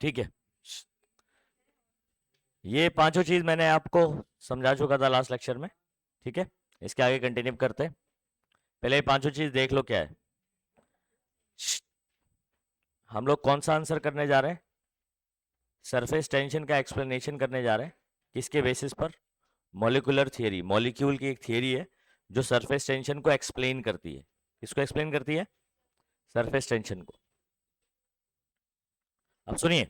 ठीक है, ये पांचों चीज मैंने आपको समझा चुका था लास्ट लेक्चर में। ठीक है, इसके आगे कंटिन्यू करते हैं। पहले ये पांचों चीज देख लो क्या है। हम लोग कौन सा आंसर करने जा रहे हैं? सरफेस टेंशन का एक्सप्लेनेशन करने जा रहे हैं। किसके बेसिस पर? मॉलिक्यूलर थियरी, मॉलिक्यूल की एक थियरी है जो सरफेस टेंशन को एक्सप्लेन करती है। किसको एक्सप्लेन करती है? सरफेस टेंशन को। अब सुनिए,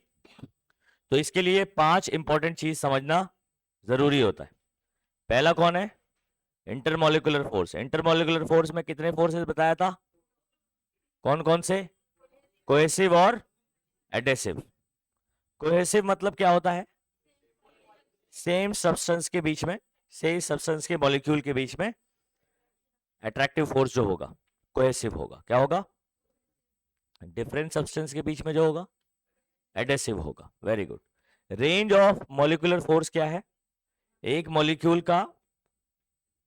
तो इसके लिए 5 इंपॉर्टेंट चीज समझना जरूरी होता है। पहला कौन है? Intermolecular force. इंटरमोलिकुलर फोर्स में कितने फोर्सेस बताया था? कौन कौन से? कोहेसिव और एडेसिव। कोहेसिव मतलब क्या होता है? सेम सब्सटेंस के बीच में, सेम सब्सटेंस के मॉलिक्यूल के बीच में अट्रैक्टिव फोर्स जो होगा कोहेसिव होगा। क्या होगा? डिफरेंट सब्सटेंस के बीच में जो होगा एडेसिव होगा। Very good. Range of molecular force क्या है? एक मॉलिक्यूल का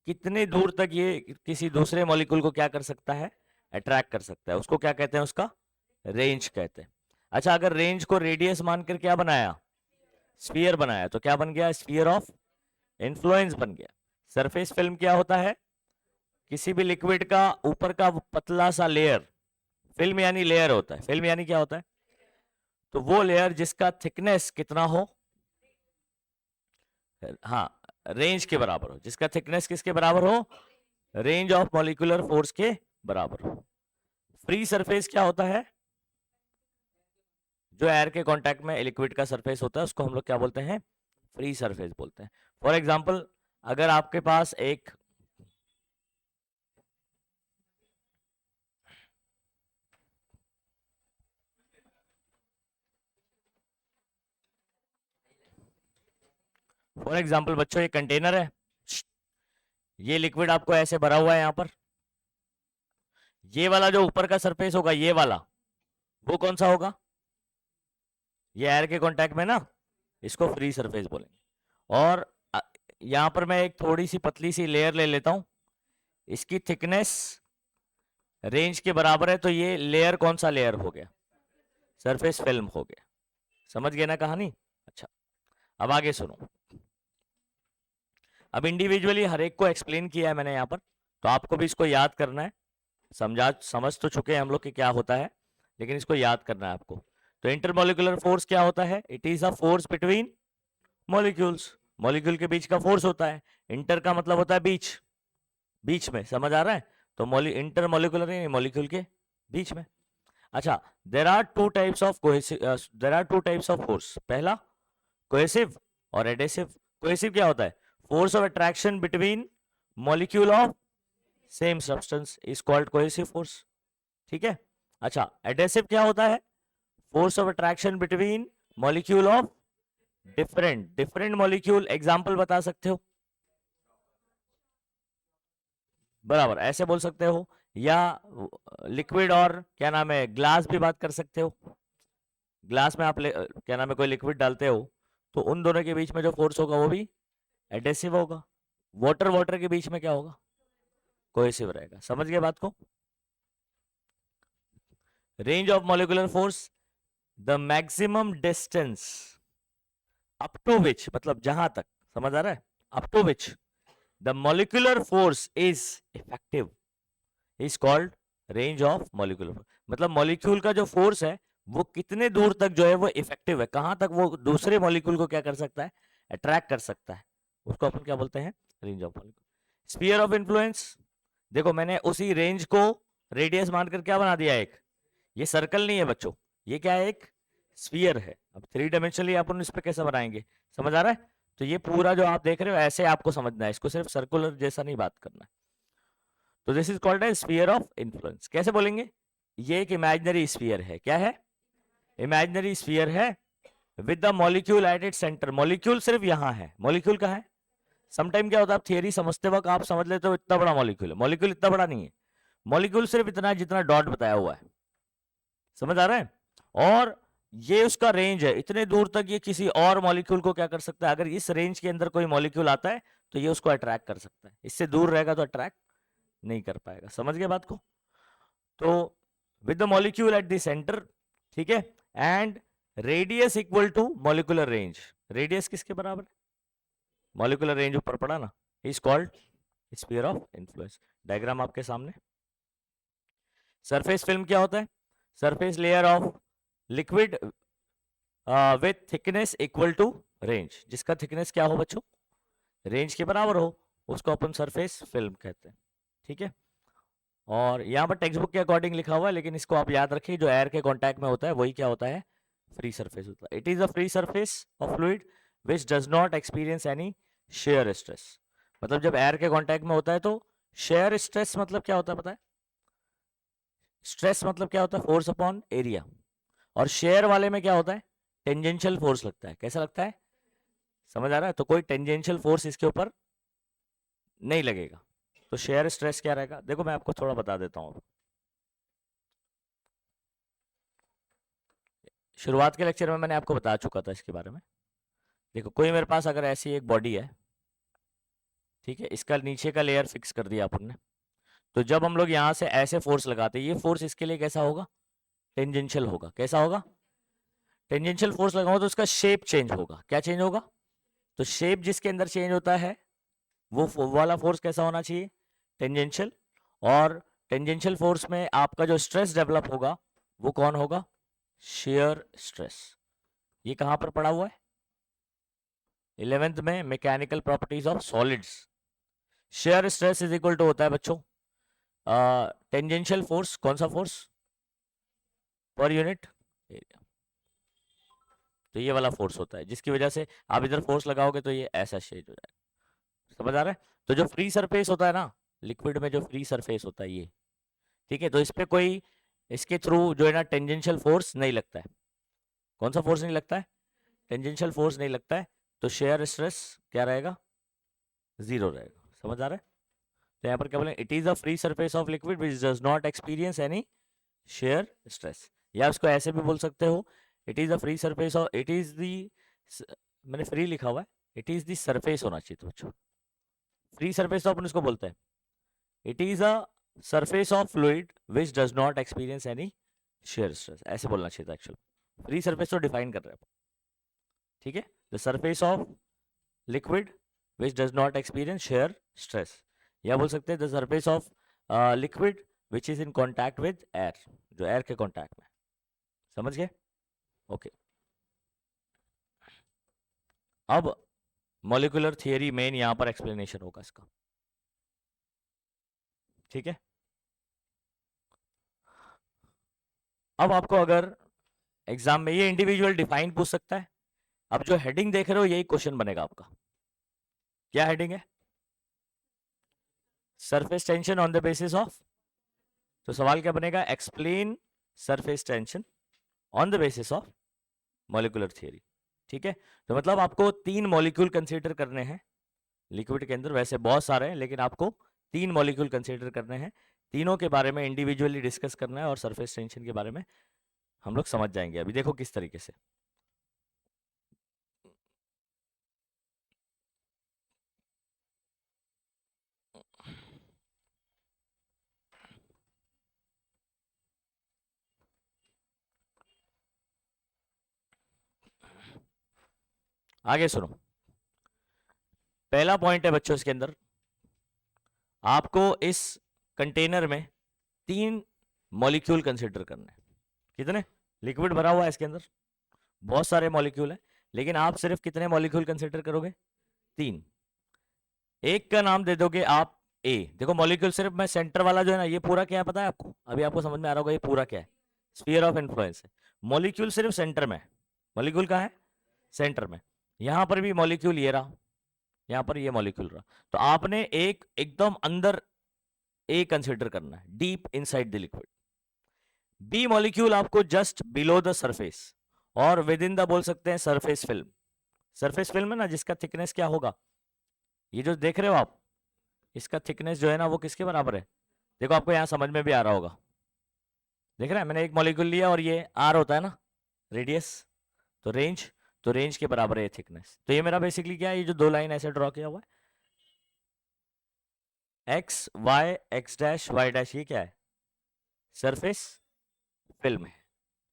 कितने दूर तक ये किसी दूसरे मॉलिक्यूल को क्या कर सकता है? अट्रैक्ट कर सकता है। उसको क्या कहते हैं? उसका रेंज कहते हैं। अच्छा, अगर रेंज को रेडियस मानकर क्या बनाया? स्फीयर बनाया, तो क्या बन गया? स्फीयर ऑफ इन्फ्लुएंस बन गया। सरफेस फिल्म क्या होता है? किसी भी लिक्विड का ऊपर का पतला सा लेयर, फिल्म यानी लेयर होता है। फिल्म यानी क्या होता है? तो वो लेयर जिसका थिकनेस कितना हो, हाँ, रेंज के बराबर हो। जिसका थिकनेस किसके बराबर हो? रेंज ऑफ मॉलिक्यूलर फोर्स के बराबर हो। फ्री सरफेस क्या होता है? जो एयर के कांटेक्ट में लिक्विड का सरफेस होता है उसको हम लोग क्या बोलते हैं? फ्री सरफेस बोलते हैं। फॉर एग्जांपल, अगर आपके पास एक बच्चों एक कंटेनर है, ये लिक्विड आपको ऐसे भरा हुआ है यहां पर। ये वाला जो ऊपर का सरफेस होगा, ये वाला, वो कौन सा होगा? ये एयर के कांटेक्ट में ना, इसको फ्री सरफेस बोलेंगे। और यहां पर मैं एक थोड़ी सी पतली सी लेयर ले लेता हूं, इसकी थिकनेस रेंज के बराबर है, तो ये लेयर कौन सा लेयर हो गया? सरफेस फिल्म हो गया। समझ गए ना कहानी? अच्छा, अब आगे सुनो। अब इंडिविजुअली हर एक को एक्सप्लेन किया है मैंने यहां पर, तो आपको भी इसको याद करना है। समझ तो चुके हैं हम लोग कि क्या होता है, लेकिन इसको याद करना है आपको। तो इंटरमोलिकुलर फोर्स क्या होता है? It is a force between molecules. Molecule के बीच का फोर्स होता है। इंटर का मतलब होता है बीच, बीच में। समझ आ रहा है? तो इंटरमोलिकुलर नहीं, मॉलिक्यूल के बीच में। अच्छा, there are two types of force. पहला कोहेसिव और एडेसिव। कोहेसिव क्या होता है? Force of attraction between molecule of same substance is called cohesive force. ठीक है। अच्छा, एडेसिव क्या होता है? Force of attraction between molecule of different molecule. Example बता सकते हो? बराबर, ऐसे बोल सकते हो, या लिक्विड और क्या नाम है, ग्लास भी बात कर सकते हो। ग्लास में आप क्या नाम है, कोई लिक्विड डालते हो, तो उन दोनों के बीच में जो फोर्स होगा वो भी एडेसिव होगा। वाटर वाटर के बीच में क्या होगा? कोहेसिव रहेगा। समझ गए बात को? Range of molecular force, the maximum distance up to which, मतलब जहां तक, समझ आ रहा है? Up to which the molecular force is effective is called range of molecular force. मतलब मॉलिक्यूल का जो फोर्स है वो कितने दूर तक जो है वो इफेक्टिव है, कहां तक वो दूसरे मॉलिक्यूल को क्या कर सकता है? अट्रैक्ट कर सकता है, उसको अपन क्या बोलते हैं? Range of molecule. Sphere of influence, देखो मैंने उसी रेंज को रेडियस मानकर क्या बना दिया, एक, ये सर्कल नहीं है बच्चों, ये क्या है? एक स्फीयर है। अब 3 डायमेंशनली अपन इस पे कैसे बनाएंगे? समझ आ रहा है? तो ये पूरा जो आप देख रहे हो ऐसे आपको समझना है, इसको सिर्फ सर्कुलर जैसा नहीं बात करना है। तो this is called as sphere of influence. कैसे बोलेंगे? ये एक इमेजिनरी स्फीयर है। क्या है? इमेजिनरी स्फीयर है with the molecule at its centre. Molecule सिर्फ यहां है। मॉलिक्यूल कहां है? समटाइम क्या होता है, आप थियरी समझते वक्त आप समझ लेते हो इतना बड़ा मॉलिक्यूल है। मॉलिक्यूल इतना बड़ा नहीं है। मॉलिक्यूल सिर्फ इतना जितना डॉट बताया हुआ है। समझ आ रहा है? और ये उसका रेंज है, इतने दूर तक ये किसी और मॉलिक्यूल को क्या कर सकता है? अगर इस रेंज के अंदर कोई मॉलिक्यूल आता है तो ये उसको अट्रैक्ट कर सकता है, इससे दूर रहेगा तो अट्रैक्ट नहीं कर पाएगा। समझ गए बात को? तो with the molecule at the centre, ठीक है, and radius equal to molecular range. Radius किसके बराबर है? मॉलिक्यूलर रेंज ऊपर पड़ा ना, is called sphere of influence. Diagram आपके सामने। सरफेस फिल्म क्या होता है? Surface layer of liquid with thickness equal to range. जिसका थिकनेस क्या हो बच्चों? रेंज के बराबर हो, उसको अपन सरफेस फिल्म कहते हैं। ठीक है, और यहाँ पर टेक्स्ट बुक के अकॉर्डिंग लिखा हुआ है, लेकिन इसको आप याद रखिए, जो एयर के कांटेक्ट में होता है वही क्या होता है? फ्री सरफेस होता है। It is a free surface of fluid which does not experience any shear stress. मतलब जब एयर के कांटेक्ट में होता है तो शेयर स्ट्रेस मतलब क्या होता है पता है? स्ट्रेस मतलब क्या होता है? Force upon area. और शेयर वाले में क्या होता है? टेंजेंशियल फोर्स लगता है। कैसा लगता है? समझ आ रहा है? तो कोई टेंजेंशियल फोर्स इसके ऊपर नहीं लगेगा, तो शेयर स्ट्रेस क्या रहेगा? देखो मैं आपको थोड़ा बता देता हूँ। शुरुआत के लेक्चर में मैंने आपको बता चुका था इसके बारे में। देखो कोई मेरे पास अगर ऐसी एक बॉडी है, ठीक है, इसका नीचे का लेयर फिक्स कर दिया अपन ने, तो जब हम लोग यहाँ से ऐसे फोर्स लगाते हैं, ये फोर्स इसके लिए कैसा होगा? टेंजेंशियल होगा। कैसा होगा? टेंजेंशियल फोर्स लगाओ तो उसका शेप चेंज होगा। क्या चेंज होगा? तो शेप जिसके अंदर चेंज होता है वो वाला फोर्स कैसा होना चाहिए? टेंजेंशियल। और टेंजेंशियल फोर्स में आपका जो स्ट्रेस डेवलप होगा वो कौन होगा? Shear stress. ये कहां पर पड़ा हुआ है? 11th में mechanical properties of solids. Shear stress is equal to होता है बच्चों टेंजेंशियल फोर्स। कौन सा फोर्स? Per unit area. तो ये वाला फोर्स होता है जिसकी वजह से आप इधर फोर्स लगाओगे तो ये ऐसा शेड हो जाएगा। समझ आ रहा है? तो जो फ्री सरफेस होता है ना, लिक्विड में जो फ्री सरफेस होता है ये, ठीक है, तो इस पे कोई इसके थ्रू जो है ना टेंजेंशियल फोर्स नहीं लगता है। कौन सा फोर्स नहीं लगता है? टेंजेंशियल फोर्स नहीं लगता है। तो शेयर स्ट्रेस क्या रहेगा? जीरो रहेगा। समझ आ रहा है? तो यहाँ पर क्या बोले? It is a free surface of liquid which does not experience any shear stress. या उसको ऐसे भी बोल सकते हो, it is a free surface of, it is the, मैंने फ्री लिखा हुआ है, इट इज दी सरफेस होना चाहिए। तो बच्चों फ्री सरफेस तो अपन उसको बोलते हैं, it is a surface of fluid which does not experience any shear stress, ऐसे बोलना चाहिए था एक्चुअली। फ्री सरफेस तो डिफाइन कर रहे हैं, ठीक है, the surface of liquid which does not experience shear stress. या बोल सकते हैं the surface of liquid which is in contact with air, जो एयर के कॉन्टैक्ट में। समझ गए? ओके। अब मॉलिक्यूलर थियरी मेन यहां पर एक्सप्लेनेशन होगा इसका, ठीक है। अब आपको अगर एग्जाम में ये इंडिविजुअल डिफाइन पूछ सकता है। अब जो हेडिंग देख रहे हो यही क्वेश्चन बनेगा आपका। क्या हेडिंग है? Surface tension on the basis of. तो सवाल क्या बनेगा? Explain surface tension on the basis of molecular theory. ठीक है, तो मतलब आपको 3 मॉलिक्यूल कंसीडर करने हैं लिक्विड के अंदर। वैसे बहुत सारे हैं लेकिन आपको 3 मॉलिक्यूल कंसीडर करने हैं। तीनों के बारे में इंडिविजुअली डिस्कस करना है और सरफेस टेंशन के बारे में हम लोग समझ जाएंगे। अभी देखो किस तरीके से। आगे सुनो। पहला पॉइंट है बच्चों इसके अंदर, आपको इस कंटेनर में 3 मॉलिक्यूल कंसीडर करने हैं। कितने? लिक्विड भरा हुआ है इसके अंदर, बहुत सारे मॉलिक्यूल है, लेकिन आप सिर्फ कितने मॉलिक्यूल कंसीडर करोगे? 3। एक का नाम दे दोगे आप ए। देखो मॉलिक्यूल सिर्फ, मैं सेंटर वाला जो है ना, ये पूरा क्या है पता है आपको? अभी आपको समझ में आ रहा होगा ये पूरा क्या है? स्फीयर ऑफ इन्फ्लुएंस है। मॉलिक्यूल सिर्फ सेंटर में है। मॉलिक्यूल कहाँ है? सेंटर में। यहां पर भी मॉलिक्यूल ये रहा, यहां पर ये मॉलिक्यूल रहा। तो आपने एक एकदम अंदर ए कंसिडर करना है, deep inside the liquid. B molecule आपको जस्ट बिलो द सरफेस, और विद इन द बोल सकते हैं सरफेस फिल्म। सरफेस फिल्म है ना, जिसका थिकनेस क्या होगा? ये जो देख रहे हो आप, इसका थिकनेस जो है ना वो किसके बराबर है? देखो आपको यहां समझ में भी आ रहा होगा। देख रहे हैं, मैंने एक मॉलिक्यूल लिया और ये आर होता है ना, रेडियस, तो रेंज, तो रेंज के बराबर है थिकनेस। तो ये मेरा बेसिकली क्या है, ये जो 2 लाइन ऐसे ड्रॉ किया हुआ है, X Y, X dash Y dash, ये क्या है? सरफेस फिल्म है।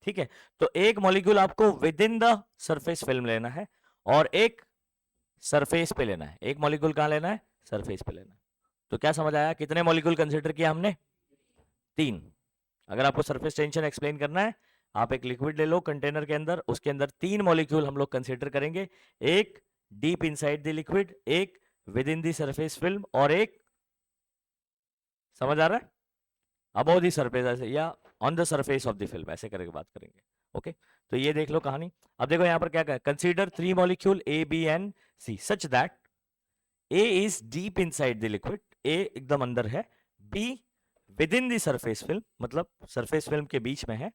ठीक है, तो एक मॉलिक्यूल आपको with in the surface film लेना है और एक सरफेस पे लेना है। एक मॉलिक्यूल कहां लेना है? सरफेस पे लेना है। तो क्या समझ आया? कितने मॉलिक्यूल कंसीडर किया हमने? 3। अगर आपको सरफेस टेंशन एक्सप्लेन करना है, आप एक लिक्विड ले लो कंटेनर के अंदर, उसके अंदर 3 मॉलिक्यूल हम लोग कंसीडर करेंगे। एक डीप इनसाइड द लिक्विड, एक with in the surface film और एक, समझ आ रहा है, अबव द सरफेस ऐसे, या on the surface of the film, ऐसे करके बात करेंगे। ओके, तो ये देख लो कहानी। अब देखो यहां पर क्या कहा, consider 3 molecule A B and C such that A is deep inside the liquid, A एकदम अंदर है, B within the surface film, मतलब सरफेस फिल्म के बीच में है,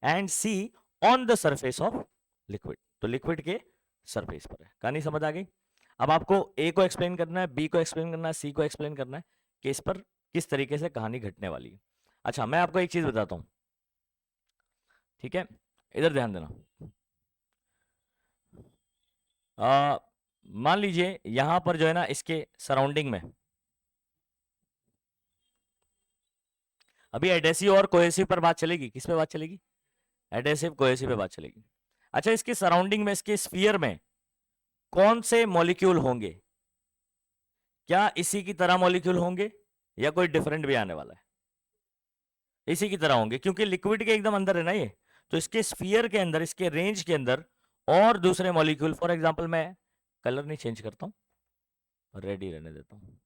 and C on the surface of liquid, तो लिक्विड के सरफेस पर है। कहानी समझ आ गई? अब आपको ए को एक्सप्लेन करना है, बी को एक्सप्लेन करना है, सी को एक्सप्लेन करना है कि इस पर किस तरीके से कहानी घटने वाली है। अच्छा, मैं आपको एक चीज बताता हूं, ठीक है, इधर ध्यान देना। मान लीजिए यहां पर जो है ना, इसके सराउंडिंग में अभी एडेसिव और कोहेसिव पर बात चलेगी। किस पे बात चलेगी? एडेसिव कोहेसिव पे बात चलेगी। अच्छा, इसके सराउंडिंग में, इसके स्फीयर में कौन से मॉलिक्यूल होंगे? क्या इसी की तरह मॉलिक्यूल होंगे या कोई डिफरेंट भी आने वाला है? इसी की तरह होंगे, क्योंकि लिक्विड के एकदम अंदर है ना ये, तो इसके स्फीयर के अंदर, इसके रेंज के अंदर और दूसरे मॉलिक्यूल, फॉर एग्जांपल मैं कलर नहीं चेंज करता हूं, रेड ही रहने देता हूं,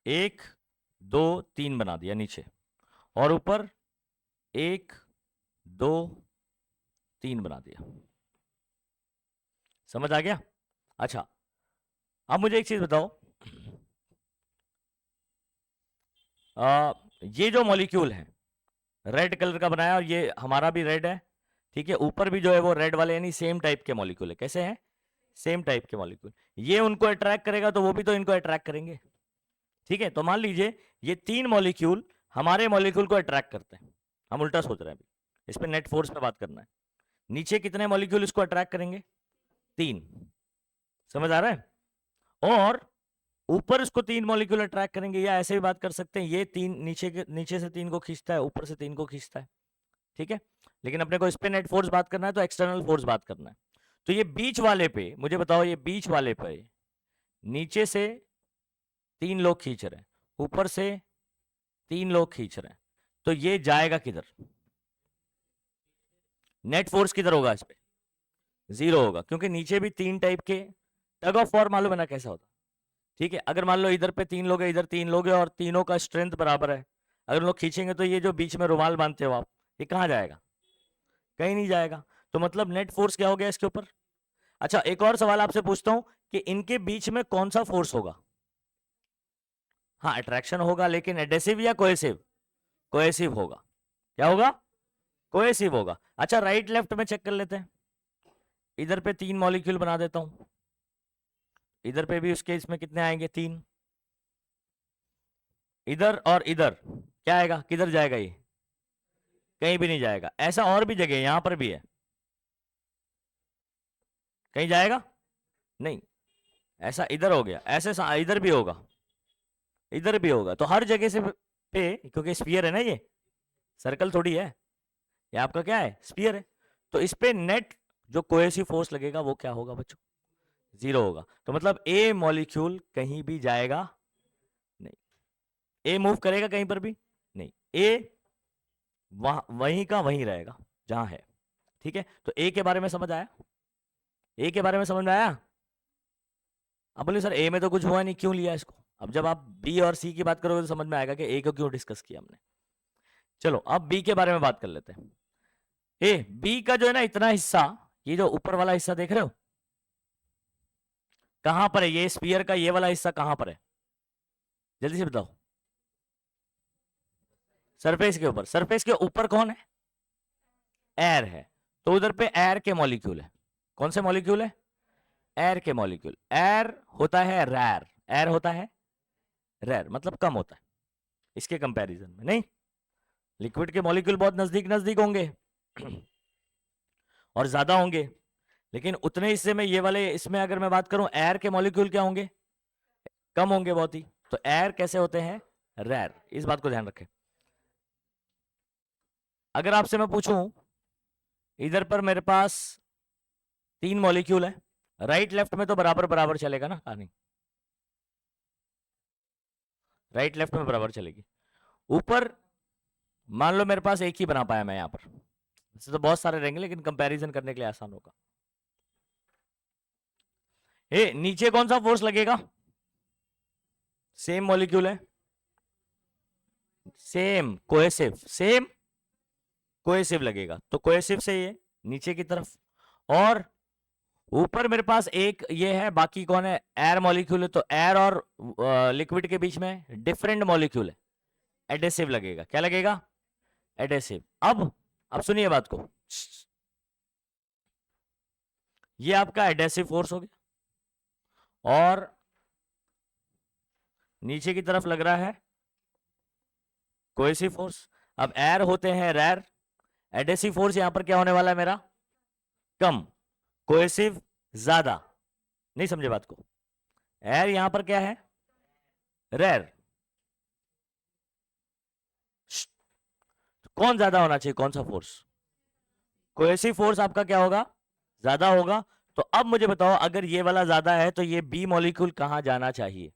1 2 3 बना दिया नीचे, और ऊपर 1 2 3 बना दिया। समझ आ गया? अच्छा, अब मुझे एक चीज बताओ, ये जो मॉलिक्यूल है रेड कलर का बनाया, और ये हमारा भी रेड है, ठीक है, ऊपर भी जो है वो रेड वाले, यानी सेम टाइप के मॉलिक्यूल है। कैसे हैं? सेम टाइप के मॉलिक्यूल। ये उनको अट्रैक्ट करेगा तो वो भी तो इनको अट्रैक्ट करेंगे, ठीक है। तो मान लीजिए ये 3 मॉलिक्यूल हमारे मॉलिक्यूल को अट्रैक्ट करते हैं, हम उल्टा सोच रहे हैं अभी, इस पे नेट फोर्स पे बात करना है। नीचे कितने मॉलिक्यूल इसको अट्रैक्ट करेंगे? 3। समझ आ रहा है? और ऊपर इसको 3 मॉलिक्यूल अट्रैक्ट करेंगे, या ऐसे भी बात कर सकते हैं, ये 3 नीचे से 3 को खींचता है, ऊपर से 3 को खींचता है, ठीक है। लेकिन अपने को इस पे नेट फोर्स बात करना है, तो एक्सटर्नल फोर्स बात करना है। तो ये बीच वाले पे मुझे बताओ, ये बीच वाले पे नीचे से 3 लोग खींच रहे हैं, ऊपर से 3 लोग खींच रहे हैं, तो ये जाएगा किधर? नेट फोर्स किधर होगा इस पे? 0 होगा, क्योंकि नीचे भी 3 टाइप के टग ऑफ वॉर, मालूम है ना कैसा होता? ठीक है, अगर मान लो इधर पे 3 लोग है, इधर 3 लोग है, और तीनों का स्ट्रेंथ बराबर है, अगर लोग खींचेंगे तो ये जो बीच में रुमाल बांधते हो आप, ये कहां जाएगा? कहीं नहीं जाएगा। तो मतलब नेट फोर्स क्या हो गया इसके ऊपर? अच्छा, एक और सवाल आपसे पूछता हूं कि इनके बीच में कौन सा फोर्स होगा? हाँ, अट्रैक्शन होगा, लेकिन एडेसिव या कोहेसिव? कोहेसिव होगा। क्या होगा? कोहेसिव होगा। अच्छा, राइट लेफ्ट में चेक कर लेते हैं। इधर पे 3 मॉलिक्यूल बना देता हूं, इधर पे भी उसके इसमें कितने आएंगे? 3। इधर और इधर क्या आएगा? किधर जाएगा ये? कहीं भी नहीं जाएगा। ऐसा और भी जगह, यहां पर भी है, कहीं जाएगा नहीं। ऐसा इधर हो गया, ऐसे इधर भी होगा, इधर भी होगा, तो हर जगह से पे, क्योंकि स्फीयर है ना ये, सर्कल थोड़ी है, ये आपका क्या है? स्फीयर है। तो इस पे नेट जो कोहेसिव फोर्स लगेगा वो क्या होगा बच्चों? 0 होगा। तो मतलब ए मॉलिक्यूल कहीं भी जाएगा नहीं, ए मूव करेगा कहीं पर भी नहीं, ए वहीं का वहीं रहेगा जहां है, ठीक है। तो ए के बारे में समझ आया? ए के बारे में समझ में आया? अब बोले सर ए में तो कुछ हुआ नहीं, क्यों लिया इसको? अब जब आप बी और सी की बात करोगे तो समझ में आएगा कि ए को क्यों डिस्कस किया हमने। चलो अब बी के बारे में बात कर लेते हैं। ए बी का जो है ना इतना हिस्सा, ये जो ऊपर वाला हिस्सा देख रहे हो, कहां पर है? ये स्फीयर का ये वाला हिस्सा कहां पर है? जल्दी से बताओ। सरफेस के ऊपर। सरफेस के ऊपर कौन है? एयर है। तो उधर पे एयर के मॉलिक्यूल है। कौन से मॉलिक्यूल है? एयर के मॉलिक्यूल। एयर होता है रेयर, एयर होता है रेयर, मतलब कम होता है इसके कंपैरिजन में, नहीं। लिक्विड के मॉलिक्यूल बहुत नजदीक नजदीक होंगे और ज्यादा होंगे, लेकिन उतने हिस्से में ये वाले, इसमें अगर मैं बात करूं, एयर के मॉलिक्यूल क्या होंगे? कम होंगे बहुत ही। तो एयर कैसे होते हैं? रेयर। इस बात को ध्यान रखें। अगर आपसे मैं पूछूं इधर पर मेरे पास 3 मॉलिक्यूल है, राइट लेफ्ट में तो बराबर बराबर चलेगा ना कहानी, राइट लेफ्ट में बराबर चलेगी। ऊपर मान लो मेरे पास एक ही बना पाया मैं यहां पर, वैसे तो बहुत सारे रहेंगे लेकिन कंपैरिजन करने के लिए आसान होगा। नीचे कौन सा फोर्स लगेगा? सेम मॉलिक्यूल है, सेम कोहेसिव, सेम कोहेसिव लगेगा, तो कोहेसिव से ये नीचे की तरफ, और ऊपर मेरे पास एक ये है, बाकी कौन है? एयर मॉलिक्यूल है, तो एयर और लिक्विड के बीच में डिफरेंट मॉलिक्यूल है, एडेसिव लगेगा। क्या लगेगा? एडेसिव। अब सुनिए बात को, ये आपका एडेसिव फोर्स हो गया, और नीचे की तरफ लग रहा है कोहेसिव फोर्स। अब एयर होते हैं रेयर, एडेसिव फोर्स यहां पर क्या होने वाला है मेरा? कम, कोहेसिव ज्यादा। नहीं समझे बात को? एयर यहां पर क्या है? रेयर। कौन ज्यादा होना चाहिए? कौन सा फोर्स? कोहेसिव फोर्स आपका क्या होगा? ज्यादा होगा। तो अब मुझे बताओ, अगर ये वाला ज्यादा है तो ये बी मॉलिक्यूल कहां जाना चाहिए?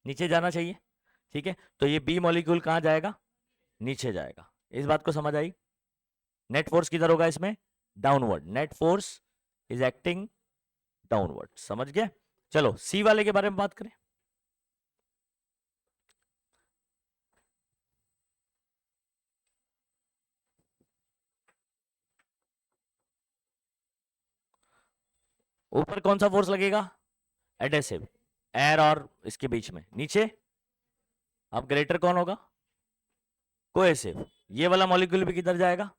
नीचे जाना चाहिए, ठीक है। तो ये बी मॉलिक्यूल कहां जाएगा? नीचे जाएगा। इस बात को समझ आई? नेट फोर्स किधर होगा इसमें? Downward. Net force is acting downward. समझ गए? चलो सी वाले के बारे में बात करें। ऊपर कौन सा फोर्स लगेगा? एडेसिव, एयर और इसके बीच में। नीचे अब ग्रेटर कौन होगा? कोहेसिव। ये वाला मॉलिक्यूल भी किधर जाएगा?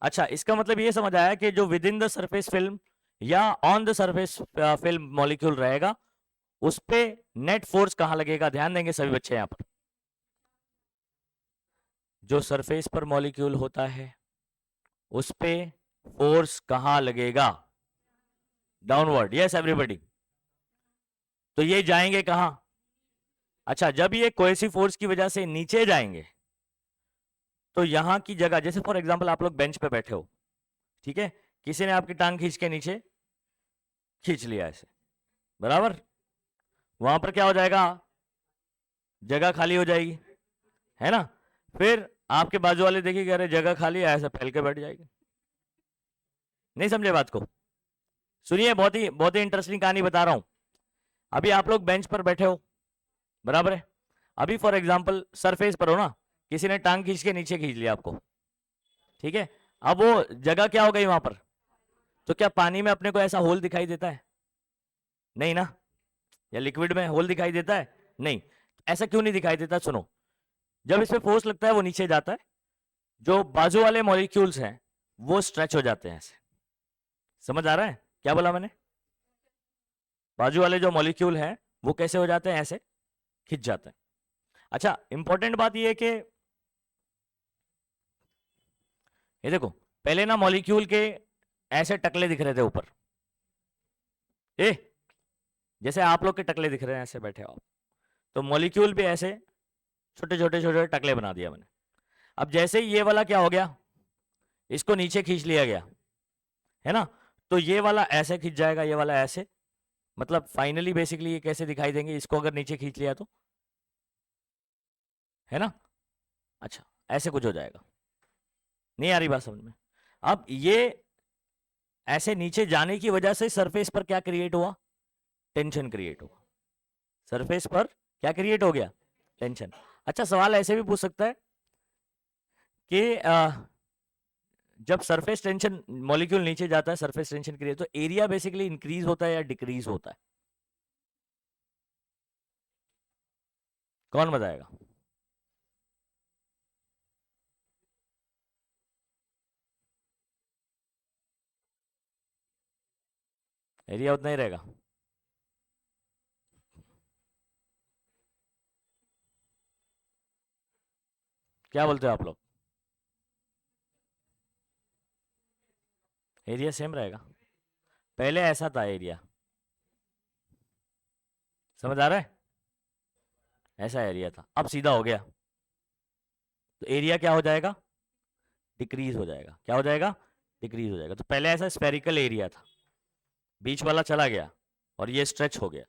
अच्छा, इसका मतलब ये समझ आया कि जो within the surface film या on the surface film molecule रहेगा, उस पे नेट फोर्स कहां लगेगा? ध्यान देंगे सभी बच्चे यहां पर। जो सरफेस पर मॉलिक्यूल होता है उस पे फोर्स कहां लगेगा? डाउनवर्ड। Yes everybody. तो ये जाएंगे कहां? अच्छा, जब ये कोहेसिव फोर्स की वजह से नीचे जाएंगे तो यहां की जगह, जैसे फॉर एग्जांपल आप लोग बेंच पे बैठे हो, ठीक है, किसी ने आपकी टांग खींच के नीचे खींच लिया ऐसे, बराबर, वहां पर क्या हो जाएगा? जगह खाली हो जाएगी, है ना। फिर आपके बाजू वाले देखिए, अरे जगह खाली है, ऐसे फैल के बैठ जाएगी। नहीं समझे बात को? सुनिए, बहुत ही इंटरेस्टिंग कहानी बता रहा हूं। अभी आप लोग बेंच पर बैठे हो, बराबर है, अभी फॉर एग्जाम्पल सरफेस पर हो ना, किसी ने टांग खींच के नीचे खींच लिया आपको, ठीक है। अब वो जगह क्या हो गई वहां पर? तो क्या पानी में अपने को ऐसा होल दिखाई देता है? नहीं ना। या लिक्विड में होल दिखाई देता है? नहीं। ऐसा क्यों नहीं दिखाई देता? सुनो, जब इस पे फोर्स लगता है वो नीचे जाता है, जो बाजू वाले मॉलिक्यूल्स हैं वो स्ट्रेच हो जाते हैं ऐसे। समझ आ रहा है क्या बोला मैंने? बाजू वाले जो मॉलिक्यूल हैं वो कैसे हो जाते हैं? ऐसे खिंच जाते हैं। अच्छा, इंपॉर्टेंट बात ये है कि ये देखो, पहले ना मॉलिक्यूल के ऐसे टकले दिख रहे थे ऊपर, ए जैसे आप लोग के टकले दिख रहे हैं ऐसे बैठे हो आप, तो मॉलिक्यूल भी ऐसे छोटे छोटे छोटे टकले बना दिया मैंने। अब जैसे ही ये वाला क्या हो गया, इसको नीचे खींच लिया गया, है ना, तो ये वाला ऐसे खींच जाएगा, ये वाला ऐसे, मतलब फाइनली बेसिकली ये कैसे दिखाई देंगे इसको अगर नीचे खींच लिया तो, है ना। अच्छा, ऐसे कुछ हो जाएगा। नहीं आ रही बात समझ में? अब ये ऐसे नीचे जाने की वजह से सरफेस पर क्या क्रिएट हुआ? टेंशन क्रिएट हुआ। सरफेस पर क्या क्रिएट हो गया? टेंशन। अच्छा, सवाल ऐसे भी पूछ सकता है कि जब सरफेस टेंशन मॉलिक्यूल नीचे जाता है, सरफेस टेंशन क्रिएट, तो एरिया बेसिकली इंक्रीज होता है या डिक्रीज होता है? कौन बताएगा? एरिया उतना ही रहेगा। क्या बोलते हो आप लोग? एरिया सेम रहेगा। पहले ऐसा था एरिया, समझ आ रहा है? ऐसा एरिया था, अब सीधा हो गया। तो एरिया क्या हो जाएगा, डिक्रीज हो जाएगा। क्या हो जाएगा, डिक्रीज हो जाएगा। तो पहले ऐसा स्फेरिकल एरिया था, बीच वाला चला गया और ये स्ट्रेच हो गया।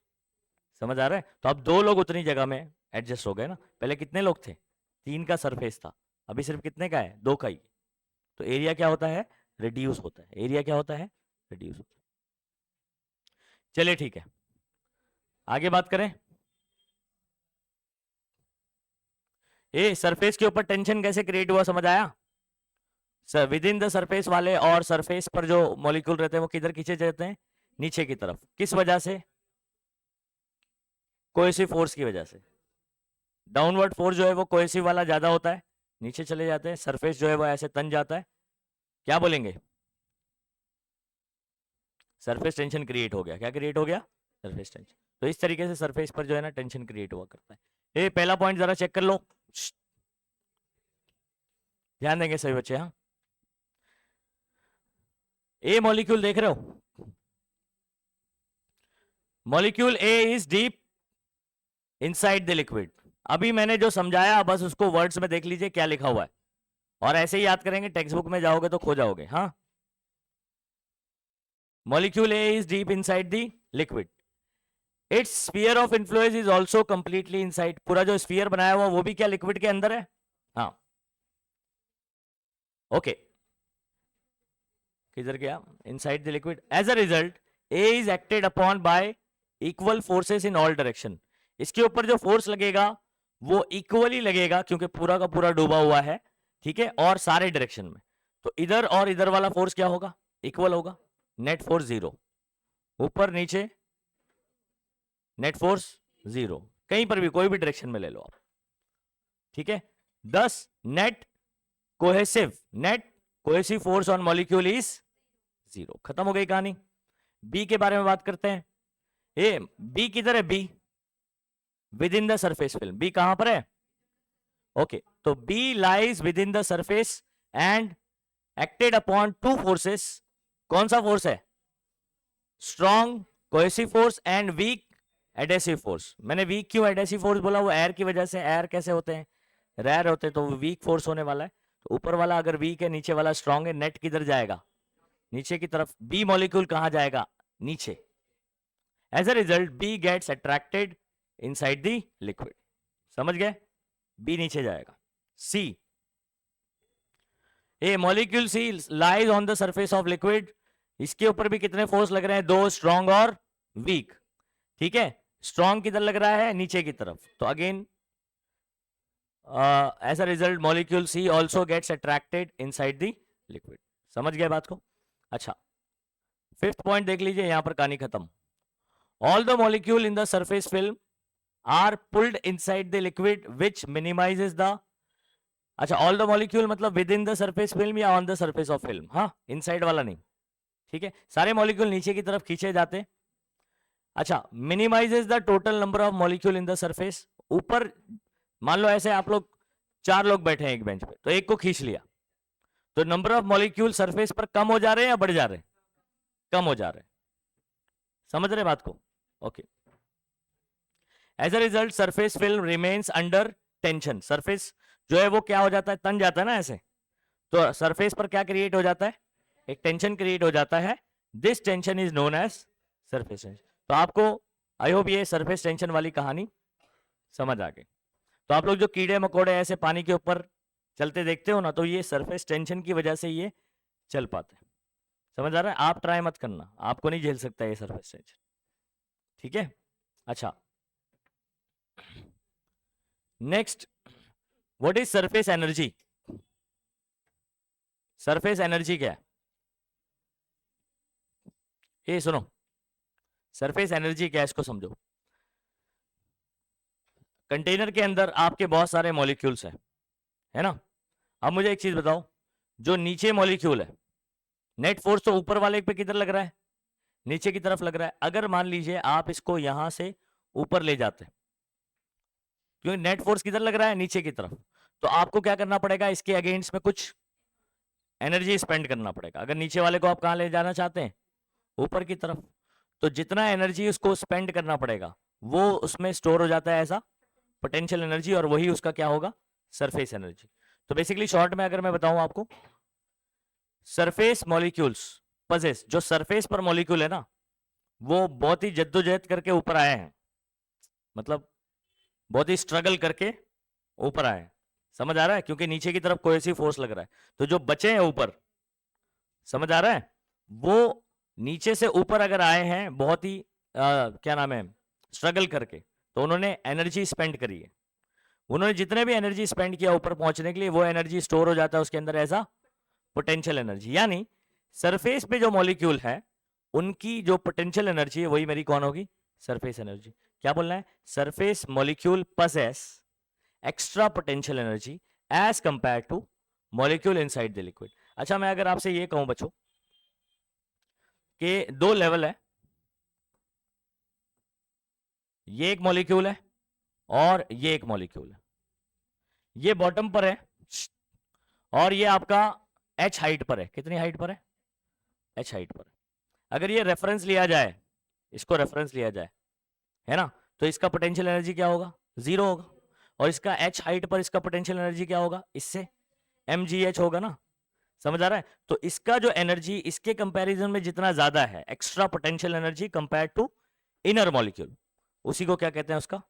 समझ आ रहा है? तो अब 2 लोग उतनी जगह में एडजस्ट हो गए ना। पहले कितने लोग थे, 3 का सरफेस था, अभी सिर्फ कितने का है, 2 का ही। तो एरिया क्या होता है, रिड्यूस होता है। एरिया क्या होता है, रिड्यूस होता है। चलिए ठीक है, आगे बात करें। ए सरफेस के ऊपर टेंशन कैसे क्रिएट हुआ, समझ आया? Sir with in the surface वाले और सरफेस पर जो मॉलिक्यूल रहते हैं वो किधर खींचे जाते हैं, नीचे की तरफ। किस वजह से, कोएसिव फोर्स की वजह से। डाउनवर्ड फोर्स जो है वो कोएसिव वाला ज्यादा होता है, नीचे चले जाते हैं। सरफेस जो है वो ऐसे तन जाता है। क्या बोलेंगे, सरफेस टेंशन क्रिएट हो गया। क्या क्रिएट हो गया, सरफेस टेंशन। तो इस तरीके से सरफेस पर जो है ना टेंशन क्रिएट हुआ करता है। ये पहला पॉइंट जरा चेक कर लो, ध्यान देंगे सभी बच्चे। हाँ, ए मॉलिक्यूल देख रहे हो, molecule A is deep inside the liquid. अभी मैंने जो समझाया बस उसको वर्ड्स में देख लीजिए क्या लिखा हुआ है, और ऐसे ही याद करेंगे, टेक्स्ट बुक में जाओगे तो खो जाओगे। हाँ, molecule A is deep inside the liquid, it's sphere of influence is also completely inside. पूरा जो स्फीयर बनाया हुआ वो भी क्या लिक्विड के अंदर है। हाँ, ओके, किधर गया, inside the liquid. As a result A is acted upon by equal forces in all direction. इसके ऊपर जो फोर्स लगेगा वो इक्वली लगेगा क्योंकि पूरा का पूरा डूबा हुआ है, ठीक है, और सारे डायरेक्शन में। तो इधर और इधर वाला फोर्स क्या होगा, इक्वल होगा। नेट फोर्स 0, ऊपर नीचे नेट फोर्स 0, कहीं पर भी कोई भी डायरेक्शन में ले लो आप, ठीक है। 10 net cohesive force on molecule is 0। खत्म हो गई कहानी। बी के बारे में बात करते हैं। ए बी किधर है, B within the surface film. B कहां पर है, ओके, तो B lies within the surface and acted upon 2 forces. कौन सा फोर्स है, strong cohesive force and weak adhesive force. मैंने वीक क्यों एडेसिव फोर्स बोला, वो एयर की वजह से। एयर कैसे होते हैं, रेयर होते हैं, तो वो वीक फोर्स होने वाला है। तो ऊपर वाला अगर वीक है, नीचे वाला स्ट्रॉन्ग है, नेट किधर जाएगा, नीचे की तरफ। बी मॉलिक्यूल कहां जाएगा, नीचे। As a result B gets attracted inside the liquid. समझ गए, बी नीचे जाएगा। C, a molecule C lies on the surface of liquid. इसके ऊपर भी कितने फोर्स लग रहे हैं, 2, स्ट्रॉन्ग और वीक, ठीक है। स्ट्रॉन्ग किधर लग रहा है, नीचे की तरफ। तो again as a result molecule C also gets attracted inside the liquid. समझ गए बात को। अच्छा, 5th पॉइंट देख लीजिए, यहां पर कहानी खत्म। All the molecule in the surface film are pulled inside the liquid which minimizes the. अच्छा, ऑल द मॉलिक्यूल मतलब within the surface film या on the surface of film. हाँ, इनसाइड वाला नहीं, ठीक है। सारे मॉलिक्यूल नीचे की तरफ खींचे जाते हैं। अच्छा, minimises the total number of molecule in the surface. ऊपर मान लो ऐसे आप लोग 4 लोग बैठे हैं एक बेंच पे, तो एक को खींच लिया, तो नंबर ऑफ मॉलिक्यूल सरफेस पर कम हो जा रहे हैं या बढ़ जा रहे हैं, कम हो जा रहे हैं। समझ रहे बात को, okay. As a result surface film remains under tension. Surface जो है वो क्या हो जाता है, तन जाता है ना ऐसे। तो सरफेस पर क्या क्रिएट हो जाता है, एक टेंशन क्रिएट हो जाता है। This tension is known as surface tension. तो आपको आई होप ये सरफेस टेंशन वाली कहानी समझ आ गई। तो आप लोग जो कीड़े मकोड़े ऐसे पानी के ऊपर चलते देखते हो ना, तो ये सरफेस टेंशन की वजह से ये चल पाते हैं। समझ आ रहा है, आप ट्राई मत करना, आपको नहीं झेल सकता ये सरफेस टेंशन, ठीक है। अच्छा, next, what is surface energy. Surface energy क्या है, ये सुनो, सरफेस एनर्जी क्या है इसको समझो। कंटेनर के अंदर आपके बहुत सारे मॉलिक्यूल्स हैं, है ना। अब मुझे एक चीज बताओ, जो नीचे मॉलिक्यूल है, नेट फोर्स तो ऊपर वाले पे किधर लग रहा है, नीचे की तरफ लग रहा है। अगर मान लीजिए आप इसको यहां से ऊपर ले जाते हैं, क्योंकि नेट फोर्स किधर लग रहा है, नीचे की तरफ, तो आपको क्या करना पड़ेगा, इसके अगेंस्ट में कुछ एनर्जी स्पेंड करना पड़ेगा। अगर नीचे वाले को आप कहां ले जाना चाहते हैं, ऊपर की तरफ, तो जितना एनर्जी उसको स्पेंड करना पड़ेगा वो उसमें स्टोर हो जाता है ऐसा पोटेंशियल एनर्जी, और वही उसका क्या होगा, सरफेस एनर्जी। तो बेसिकली शॉर्ट में अगर मैं बताऊं आपको, सरफेस मॉलिक्यूल्स पजेस, जो सरफेस पर मॉलिक्यूल है ना, वो बहुत ही जद्दोजहद करके ऊपर आए हैं, मतलब बहुत ही स्ट्रगल करके ऊपर आए हैं। समझ आ रहा है? क्योंकि नीचे की तरफ कोहेसिव फोर्स लग रहा है, तो जो बचे हैं ऊपर, समझ आ रहा है, वो नीचे से ऊपर अगर आए हैं बहुत ही क्या नाम है, स्ट्रगल करके, तो उन्होंने एनर्जी स्पेंड करी है। उन्होंने जितने भी एनर्जी स्पेंड किया ऊपर पहुंचने के लिए, वो एनर्जी स्टोर हो जाता है उसके अंदर एज अ पोटेंशियल एनर्जी। यानी सरफेस पे जो मॉलिक्यूल है, उनकी जो पोटेंशियल एनर्जी है, वही मेरी कौन होगी, सरफेस एनर्जी। क्या बोलना है, surface molecule possess extra potential energy as compare to molecule inside the liquid. अच्छा, मैं अगर आपसे ये कहूं बच्चों कि दो लेवल है, ये एक मॉलिक्यूल है और ये एक मॉलिक्यूल है, ये बॉटम पर है और ये आपका h हाइट पर है। कितनी हाइट पर है, h हाइट पर। अगर ये रेफरेंस लिया जाए, इसको रेफरेंस लिया जाए, है ना, तो इसका पोटेंशियल एनर्जी क्या होगा, 0 होगा। और इसका h हाइट पर इसका पोटेंशियल एनर्जी क्या होगा, इससे mgh होगा ना। समझ आ रहा है? तो इसका जो एनर्जी इसके कंपैरिजन में जितना ज्यादा है, extra potential energy compare to inner molecule, उसी को क्या कहते हैं, उसका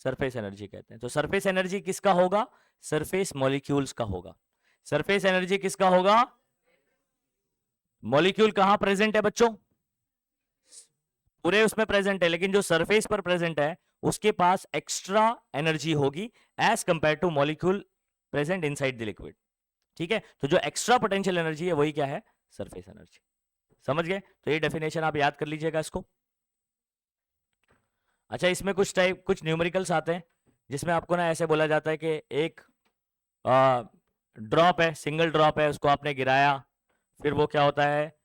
सरफेस एनर्जी कहते हैं। तो सरफेस एनर्जी किसका होगा, सरफेस मॉलिक्यूल्स का होगा। सरफेस एनर्जी किसका होगा, मॉलिक्यूल कहां प्रेजेंट है बच्चों, पूरे उसमें प्रेजेंट है, लेकिन जो सरफेस पर प्रेजेंट है उसके पास एक्स्ट्रा एनर्जी होगी as compare to molecule present inside the liquid. ठीक है, तो जो एक्स्ट्रा पोटेंशियल एनर्जी है वही क्या है, सरफेस एनर्जी। समझ गए? तो ये डेफिनेशन आप याद कर लीजिएगा इसको। अच्छा, इसमें कुछ न्यूमेरिकल्स आते हैं जिसमें आपको ना ऐसे बोला जाता है कि एक ड्रॉप है, सिंगल ड्रॉप है, उसको आपने गिराया, फिर वो क्या होता है,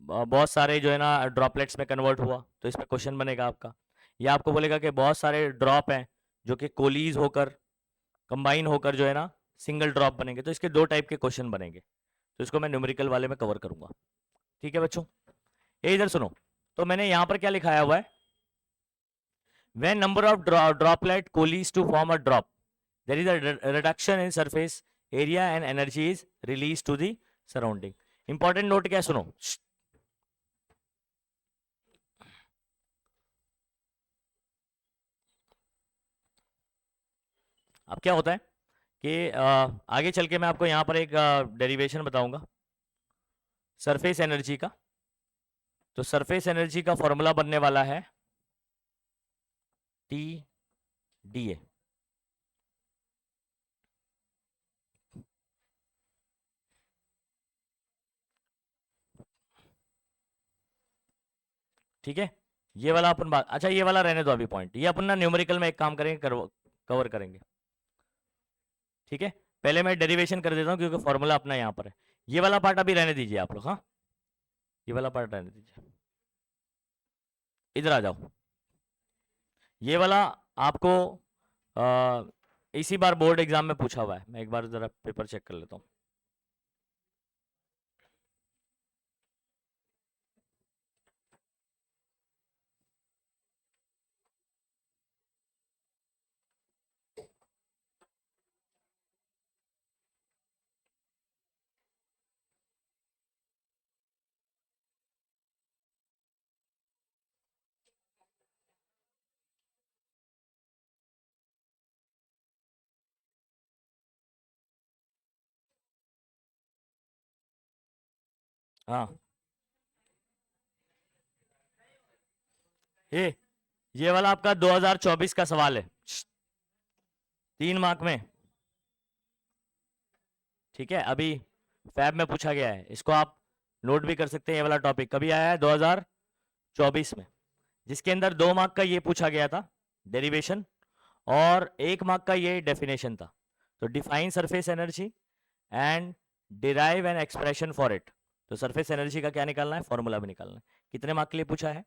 बहुत सारे जो है ना ड्रॉपलेट्स में कन्वर्ट हुआ। तो इसमें क्वेश्चन बनेगा आपका, या आपको बोलेगा कि बहुत सारे ड्रॉप हैं जो कि कोलीज होकर, कंबाइन होकर जो है ना सिंगल ड्रॉप बनेंगे। तो इसके दो टाइप के क्वेश्चन बनेंगे, तो इसको मैं न्यूमेरिकल वाले में कवर करूंगा। ठीक है बच्चों, ये इधर सुनो। तो मैंने यहां पर क्या लिखाया हुआ है, when number of droplet coalesce to form a drop, there is a reduction in surface area and energy is released to the surrounding. Important note क्या, सुनो। अब क्या होता है कि आगे चल के मैं आपको यहां पर एक डेरिवेशन बताऊंगा सरफेस एनर्जी का। तो सरफेस एनर्जी का फॉर्मूला बनने वाला है टी डी ए। ठीक है, ये वाला अपन बात, अच्छा ये वाला रहने दो अभी पॉइंट, ये अपन ना न्यूमेरिकल में एक काम करेंगे, कवर करेंगे। ठीक है, पहले मैं डेरिवेशन कर देता हूं क्योंकि फॉर्मूला अपना यहां पर है। ये वाला पार्ट अभी रहने दीजिए आप लोग, हाँ ये वाला पार्ट रहने दीजिए। इधर आ जाओ, ये वाला आपको इसी बार बोर्ड एग्जाम में पूछा हुआ है। मैं एक बार जरा पेपर चेक कर लेता हूँ। हाँ, ये वाला आपका 2024 का सवाल है, 3 मार्क में। ठीक है, अभी फैब में पूछा गया है, इसको आप नोट भी कर सकते हैं। ये वाला टॉपिक कभी आया है, 2024 में, जिसके अंदर 2 मार्क का ये पूछा गया था डेरिवेशन, और 1 मार्क का ये डेफिनेशन था। तो define surface energy and derive an expression for it. तो सरफेस एनर्जी का क्या निकालना है, फॉर्मूला भी निकालना है। कितने मार्क के लिए पूछा है,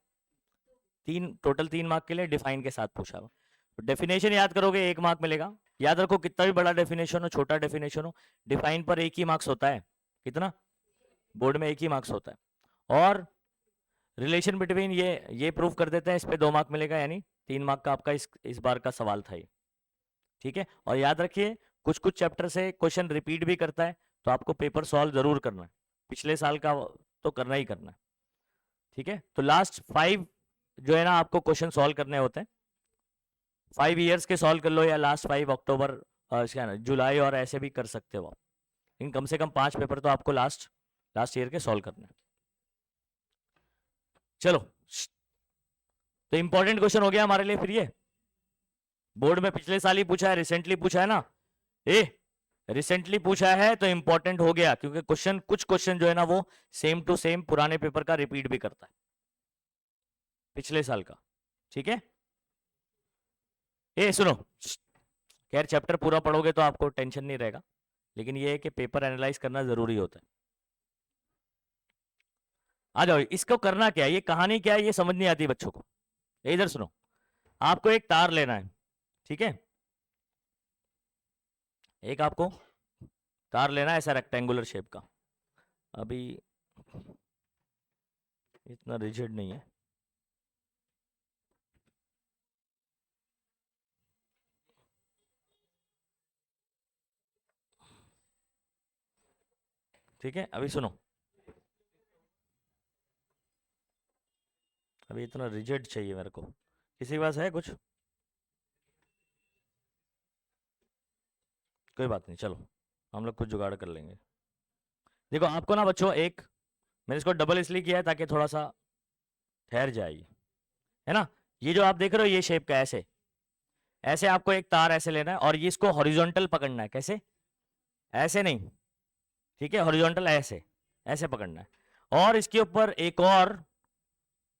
टोटल 3 मार्क के लिए डिफाइन के साथ पूछा हुआ। तो डेफिनेशन याद करोगे 1 मार्क मिलेगा। याद रखो, कितना भी बड़ा डेफिनेशन हो, छोटा डेफिनेशन हो, डिफाइन पर एक ही मार्क्स होता है। कितना, बोर्ड में एक ही मार्क्स होता है। और रिलेशन बिटवीन ये प्रूव कर देते हैं, इस पे 2 मार्क मिलेगा, यानी 3 मार्क का आपका इस बार का सवाल था ये। ठीक है, और याद रखिए कुछ कुछ चैप्टर से क्वेश्चन रिपीट भी करता है, तो आपको पेपर सॉल्व जरूर करना है, पिछले साल का तो करना ही करना है। ठीक है, तो लास्ट 5 जो है ना आपको क्वेश्चन सॉल्व करने होते हैं, 5 ईयर्स के सॉल्व कर लो, या लास्ट 5 अक्टूबर क्या ना जुलाई, और ऐसे भी कर सकते हो आप, लेकिन कम से कम 5 पेपर तो आपको लास्ट ईयर के सॉल्व करने हैं। चलो, तो इंपॉर्टेंट क्वेश्चन हो गया हमारे लिए फिर ये, बोर्ड में पिछले साल ही पूछा है, रिसेंटली पूछा है ना, रिसेंटली पूछा है तो इंपॉर्टेंट हो गया, क्योंकि क्वेश्चन कुछ क्वेश्चन जो है ना वो सेम टू सेम पुराने पेपर का रिपीट भी करता है, पिछले साल का। ठीक है, सुनो, खैर चैप्टर पूरा पढ़ोगे तो आपको टेंशन नहीं रहेगा, लेकिन ये है कि पेपर एनालाइज करना जरूरी होता है। आ जाओ, इसको करना क्या है, ये कहानी क्या है, ये समझ नहीं आती बच्चों को। इधर सुनो, आपको एक तार लेना है, ठीक है, एक आपको तार लेना है ऐसा रेक्टेंगुलर शेप का, अभी इतना रिजिड नहीं है, ठीक है, अभी सुनो, अभी इतना रिजिड चाहिए मेरे को, किसी के पास है कुछ? कोई बात नहीं, चलो हम लोग कुछ जुगाड़ कर लेंगे। देखो आपको ना बच्चों, एक मैंने इसको डबल इसलिए किया है ताकि थोड़ा सा ठहर जाए, है ना, ये जो आप देख रहे हो ये शेप का, ऐसे ऐसे आपको एक तार ऐसे लेना है, और ये इसको हॉरिजॉन्टल पकड़ना है, कैसे, ऐसे नहीं, ठीक है, हॉरिजॉन्टल ऐसे ऐसे पकड़ना है, और इसके ऊपर एक और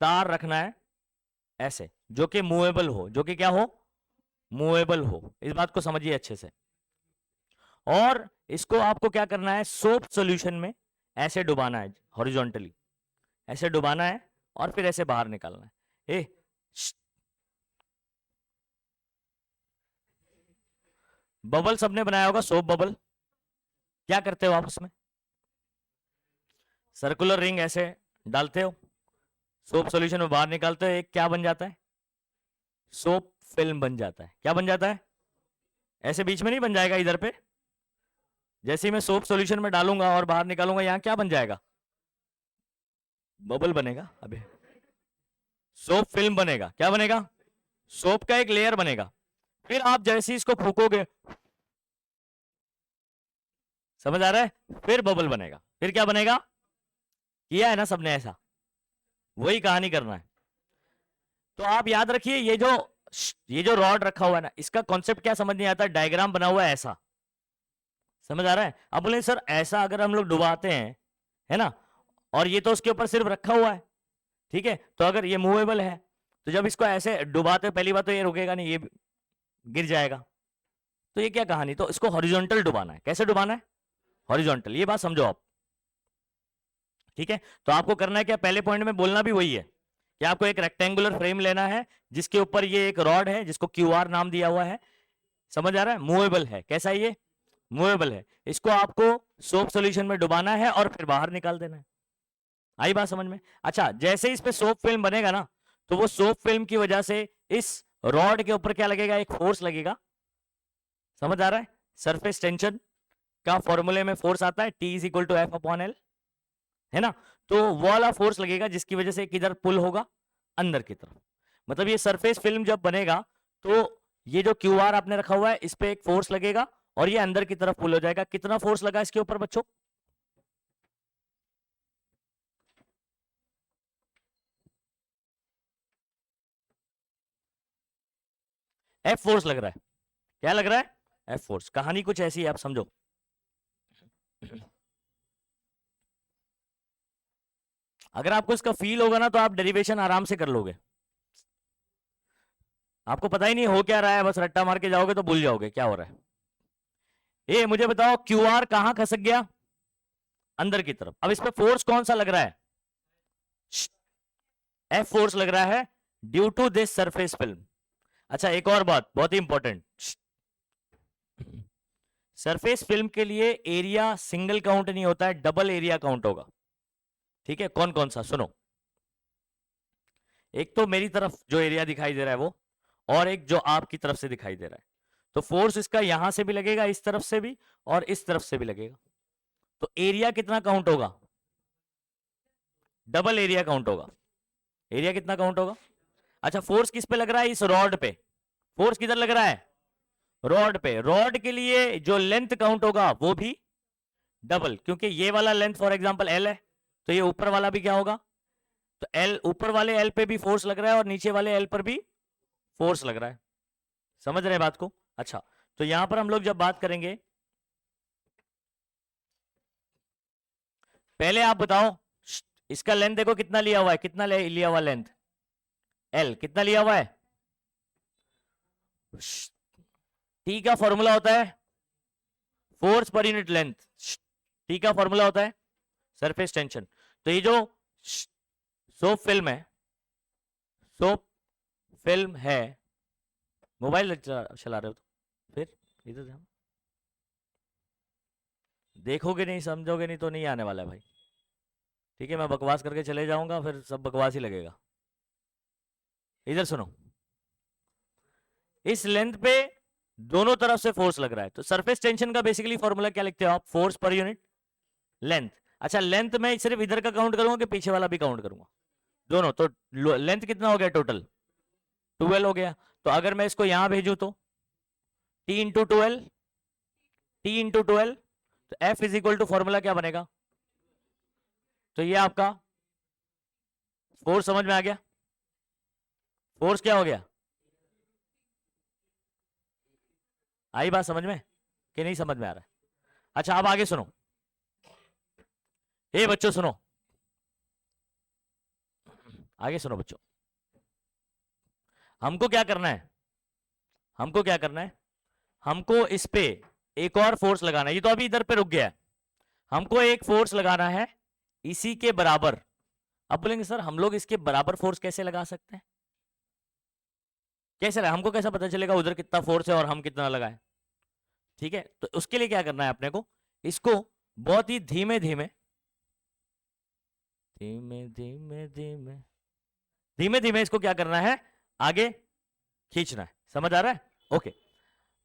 तार रखना है ऐसे, जो कि मूवेबल हो, जो कि क्या हो, मूवेबल हो, इस बात को समझिए अच्छे से। और इसको आपको क्या करना है, सोप सॉल्यूशन में ऐसे डुबाना है, हॉरिजॉन्टली ऐसे डुबाना है, और फिर ऐसे बाहर निकालना है। बबल सबने बनाया होगा, सोप बबल, क्या करते हो आप उसमें, सर्कुलर रिंग ऐसे डालते हो, सोप सॉल्यूशन में बाहर निकालते हो, एक क्या बन जाता है, सोप फिल्म बन जाता है। क्या बन जाता है, ऐसे बीच में नहीं बन जाएगा इधर पे, जैसे ही मैं सोप सॉल्यूशन में डालूंगा और बाहर निकालूंगा, यहां क्या बन जाएगा, बबल बनेगा, अबे सोप फिल्म बनेगा, क्या बनेगा, सोप का एक लेयर बनेगा, फिर आप जैसे ही इसको फूकोगे, समझ आ रहा है, फिर बबल बनेगा, फिर क्या बनेगा, किया है ना सबने ऐसा, वही कहानी करना है। तो आप याद रखिए, ये जो रॉड रखा हुआ है ना, इसका कॉन्सेप्ट क्या समझ नहीं आता, डायग्राम बना हुआ है ऐसा, समझ आ रहा है। अब बोले सर ऐसा अगर हम लोग डुबाते हैं, है ना, और ये तो उसके ऊपर सिर्फ रखा हुआ है, ठीक है, तो अगर ये मूवेबल है, तो जब इसको ऐसे डुबाते, पहली बात तो ये रुकेगा नहीं, ये गिर जाएगा, तो ये क्या कहानी, तो इसको हॉरिजॉन्टल डुबाना है, कैसे डुबाना है, हॉरिजॉन्टल, ये बात समझो आप, ठीक है। तो आपको करना है क्या, पहले पॉइंट में बोलना भी वही है कि आपको एक रेक्टेंगुलर फ्रेम लेना है, जिसके ऊपर ये एक रॉड है जिसको क्यूआर नाम दिया हुआ है, समझ आ रहा है, मूवेबल है, कैसा है ये, मूवेबल है, इसको आपको सोप सॉल्यूशन में डुबाना है और फिर बाहर निकाल देना है। आई बात समझ में। अच्छा, जैसे इस पे सोप फिल्म बनेगा ना, तो वो सोप फिल्म की वजह से इस रॉड के ऊपर क्या लगेगा, एक फोर्स लगेगा, समझ आ रहा है, सरफेस टेंशन का फॉर्मूले में फोर्स आता है T is equal to F upon L, है ना, तो वो वाला फोर्स लगेगा जिसकी वजह से किधर पुल होगा, अंदर की तरफ, मतलब ये सरफेस फिल्म जब बनेगा तो ये जो क्यू आर आपने रखा हुआ है इस पे एक फोर्स लगेगा और ये अंदर की तरफ पुल हो जाएगा। कितना फोर्स लगा इसके ऊपर बच्चों, एफ फोर्स लग रहा है, क्या लग रहा है, एफ फोर्स। कहानी कुछ ऐसी है, आप समझो। अगर आपको इसका फील होगा ना तो आप डेरिवेशन आराम से कर लोगे, आपको पता ही नहीं हो क्या रहा है, बस रट्टा मार के जाओगे तो भूल जाओगे क्या हो रहा है। ये मुझे बताओ क्यू आर कहां खसक गया, अंदर की तरफ। अब इस पे फोर्स कौन सा लग रहा है, एफ फोर्स लग रहा है due to this surface film. अच्छा एक और बात बहुत ही इंपॉर्टेंट, सरफेस फिल्म के लिए एरिया सिंगल काउंट नहीं होता है, डबल एरिया काउंट होगा, ठीक है। कौन कौन सा, सुनो, एक तो मेरी तरफ जो एरिया दिखाई दे रहा है वो, और एक जो आपकी तरफ से दिखाई दे रहा है। तो फोर्स इसका यहां से भी लगेगा, इस तरफ से भी और इस तरफ से भी लगेगा, तो एरिया कितना काउंट होगा? डबल एरिया काउंट होगा। एरिया कितना काउंट होगा? अच्छा, फोर्स किस पे लग रहा है? इस रॉड पे। फोर्स किधर लग रहा है? रॉड पे। रॉड के लिए जो लेंथ काउंट होगा वो भी डबल, क्योंकि ये वाला लेंथ फॉर एग्जांपल एल है, तो ये ऊपर वाला भी क्या होगा? तो एल, ऊपर वाले एल पे भी फोर्स लग रहा है और नीचे वाले एल पर भी फोर्स लग रहा है। समझ रहे हैं बात को? अच्छा, तो यहां पर हम लोग जब बात करेंगे, पहले आप बताओ इसका लेंथ देखो कितना लिया हुआ है, कितना लिया हुआ लेंथ? एल कितना लिया हुआ है? टी का फॉर्मूला होता है force per unit length. T का फॉर्मूला होता है सरफेस टेंशन। तो ये जो सोप फिल्म है, सोप फिल्म है, मोबाइल चला रहे हो तो फिर इधर ध्यान, देखोगे नहीं समझोगे नहीं तो नहीं आने वाला है भाई। ठीक है, मैं बकवास करके चले जाऊंगा फिर सब बकवास ही लगेगा। इधर सुनो, इस लेंथ पे दोनों तरफ से फोर्स लग रहा है, तो सरफेस टेंशन का बेसिकली फॉर्मूला क्या लिखते हो आप? Force per unit length. अच्छा, लेंथ में सिर्फ इधर का काउंट करूंगा कि पीछे वाला भी काउंट करूंगा? दोनों। तो लेंथ कितना हो गया टोटल? 12 हो गया। तो अगर मैं इसको यहां भेजूं तो T into twelve, T into 12, तो F is equal to formula क्या बनेगा? तो ये आपका फोर्स समझ में आ गया? फोर्स क्या हो गया? आई बात समझ में कि नहीं समझ में आ रहा है? अच्छा, अब आगे सुनो। ए बच्चों सुनो, आगे सुनो बच्चों। हमको क्या करना है? हमको क्या करना है? हमको इस पे एक और फोर्स लगाना है। ये तो अभी इधर पे रुक गया है, हमको एक फोर्स लगाना है इसी के बराबर। अब बोलेंगे सर हम लोग इसके बराबर फोर्स कैसे लगा सकते हैं? कैसे लगा? हमको कैसा पता चलेगा उधर कितना फोर्स है और हम कितना लगाए? ठीक है, तो उसके लिए क्या करना है अपने को? इसको बहुत ही धीमे धीमे धीमे धीमे धीमे धीमे धीमे इसको क्या करना है? आगे खींचना है। समझ आ रहा है? ओके।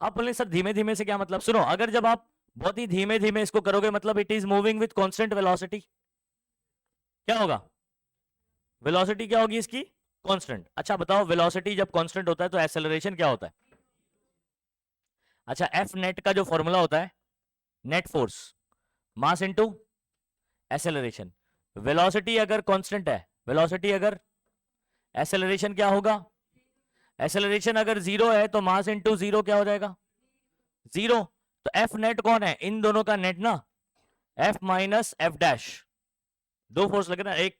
आप बोले सर धीमे धीमे से क्या मतलब? सुनो, अगर जब आप बहुत ही धीमे धीमे इसको करोगे मतलब it is moving with constant velocity, क्या होगा? वेलोसिटी क्या होगी इसकी? कांस्टेंट। अच्छा बताओ, वेलोसिटी जब कांस्टेंट होता है तो एक्सेलरेशन क्या होता है? अच्छा, एफ नेट का जो फॉर्मूला होता है, net force mass into acceleration. Velocity अगर कांस्टेंट है, वेलोसिटी अगर, एक्सेलरेशन क्या होगा? एक्सेलरेशन अगर जीरो है तो मास इनटू जीरो क्या हो जाएगा? जीरो। तो एफ नेट कौन है? इन दोनों का नेट ना, एफ माइनस एफ डैश। दो फोर्स लग रहा है, एक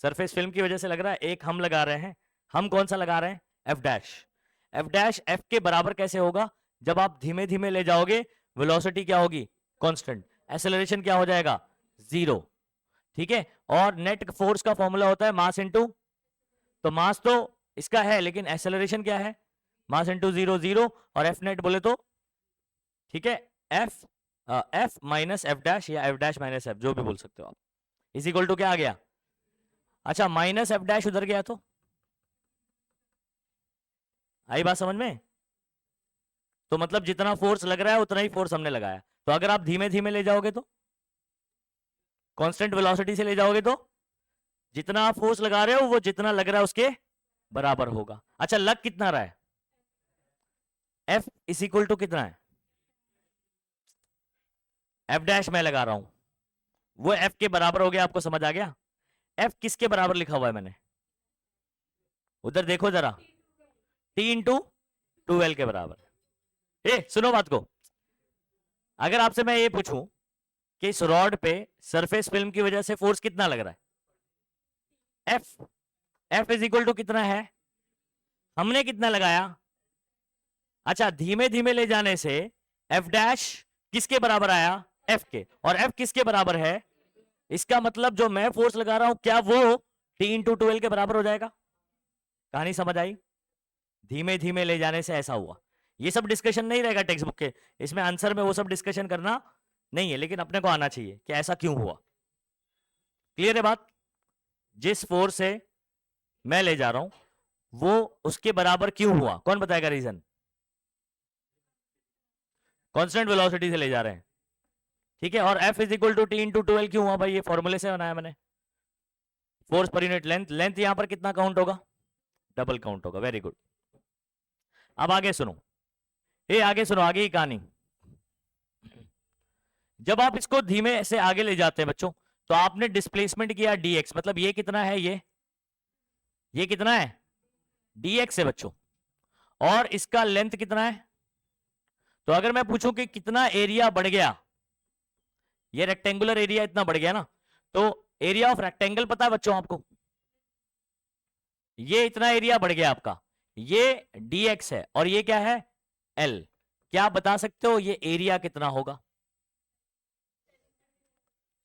सरफेस फिल्म की वजह से लग रहा है, एक हम लगा रहे हैं। हम कौन सा लगा रहे हैं? F dash. F dash F के बराबर कैसे होगा? जब आप धीमे धीमे ले जाओगे वेलोसिटी क्या होगी? कांस्टेंट। एक्सेलरेशन क्या हो जाएगा? जीरो। ठीक है, और नेट फोर्स का फॉर्मूला होता है मास इनटू, तो मास तो इसका है लेकिन एक्सेलरेशन क्या है? मास इनटू जीरो जीरो, और एफ नेट बोले तो, ठीक है, F F minus F dash या एफ डैश माइनस एफ, जो भी बोल सकते हो आप, इज इक्वल टू क्या आ गया? अच्छा, माइनस एफ डैश उधर गया तो आई बात समझ में? तो मतलब जितना फोर्स लग रहा है उतना ही फोर्स हमने लगाया। तो अगर आप धीमे धीमे ले जाओगे तो, कांस्टेंट वेलोसिटी से ले जाओगे तो, जितना आप फोर्स लगा रहे हो वो जितना लग रहा है उसके बराबर होगा। अच्छा, लग कितना रहा है? एफ इज इक्वल टू कितना है? एफ डैश मैं लगा रहा हूं, वो एफ के बराबर हो गया। आपको समझ आ गया? एफ किसके बराबर लिखा हुआ है मैंने? उधर देखो जरा, टी इंटू ट्वेल्व के बराबर। ए सुनो बात को, अगर आपसे मैं ये पूछूं कि इस रॉड पे सरफेस फिल्म की वजह से फोर्स कितना लग रहा है? F. F is equal to कितना है? हमने कितना लगाया? अच्छा, धीमे धीमे ले जाने से एफ डैश किसके बराबर आया? एफ के। और एफ किसके बराबर है? इसका मतलब जो मैं फोर्स लगा रहा हूं क्या वो टी इंटू ट्वेल्व के बराबर हो जाएगा? कहानी समझ आई? धीमे धीमे ले जाने से ऐसा हुआ। ये सब डिस्कशन नहीं रहेगा टेक्स्ट बुक के, इसमें आंसर में वो सब डिस्कशन करना नहीं है, लेकिन अपने को आना चाहिए कि ऐसा क्यों हुआ। क्लियर है बात? जिस फोर्स से मैं ले जा रहा हूं वो उसके बराबर क्यों हुआ, कौन बताएगा रीजन? कांस्टेंट वेलोसिटी से ले जा रहे हैं, ठीक है। और F is equal to T into 12 क्यों हुआ भाई? ये फॉर्मूले से बनाया मैंने। Force per unit length, length यहां पर कितना काउंट होगा? डबल काउंट होगा। Very good. अब आगे सुनो, ये आगे सुनो, आगे की कहानी। जब आप इसको धीमे से आगे ले जाते हैं बच्चों, तो आपने डिस्प्लेसमेंट किया dx, मतलब ये कितना है? ये कितना है? dx है बच्चों। और इसका लेंथ कितना है? तो अगर मैं पूछूं कि कितना एरिया बढ़ गया, ये रेक्टेंगुलर एरिया इतना बढ़ गया ना, तो एरिया ऑफ रेक्टेंगल पता है बच्चों आपको? ये इतना एरिया बढ़ गया आपका, ये dx है और ये क्या है? l। क्या आप बता सकते हो ये एरिया कितना होगा?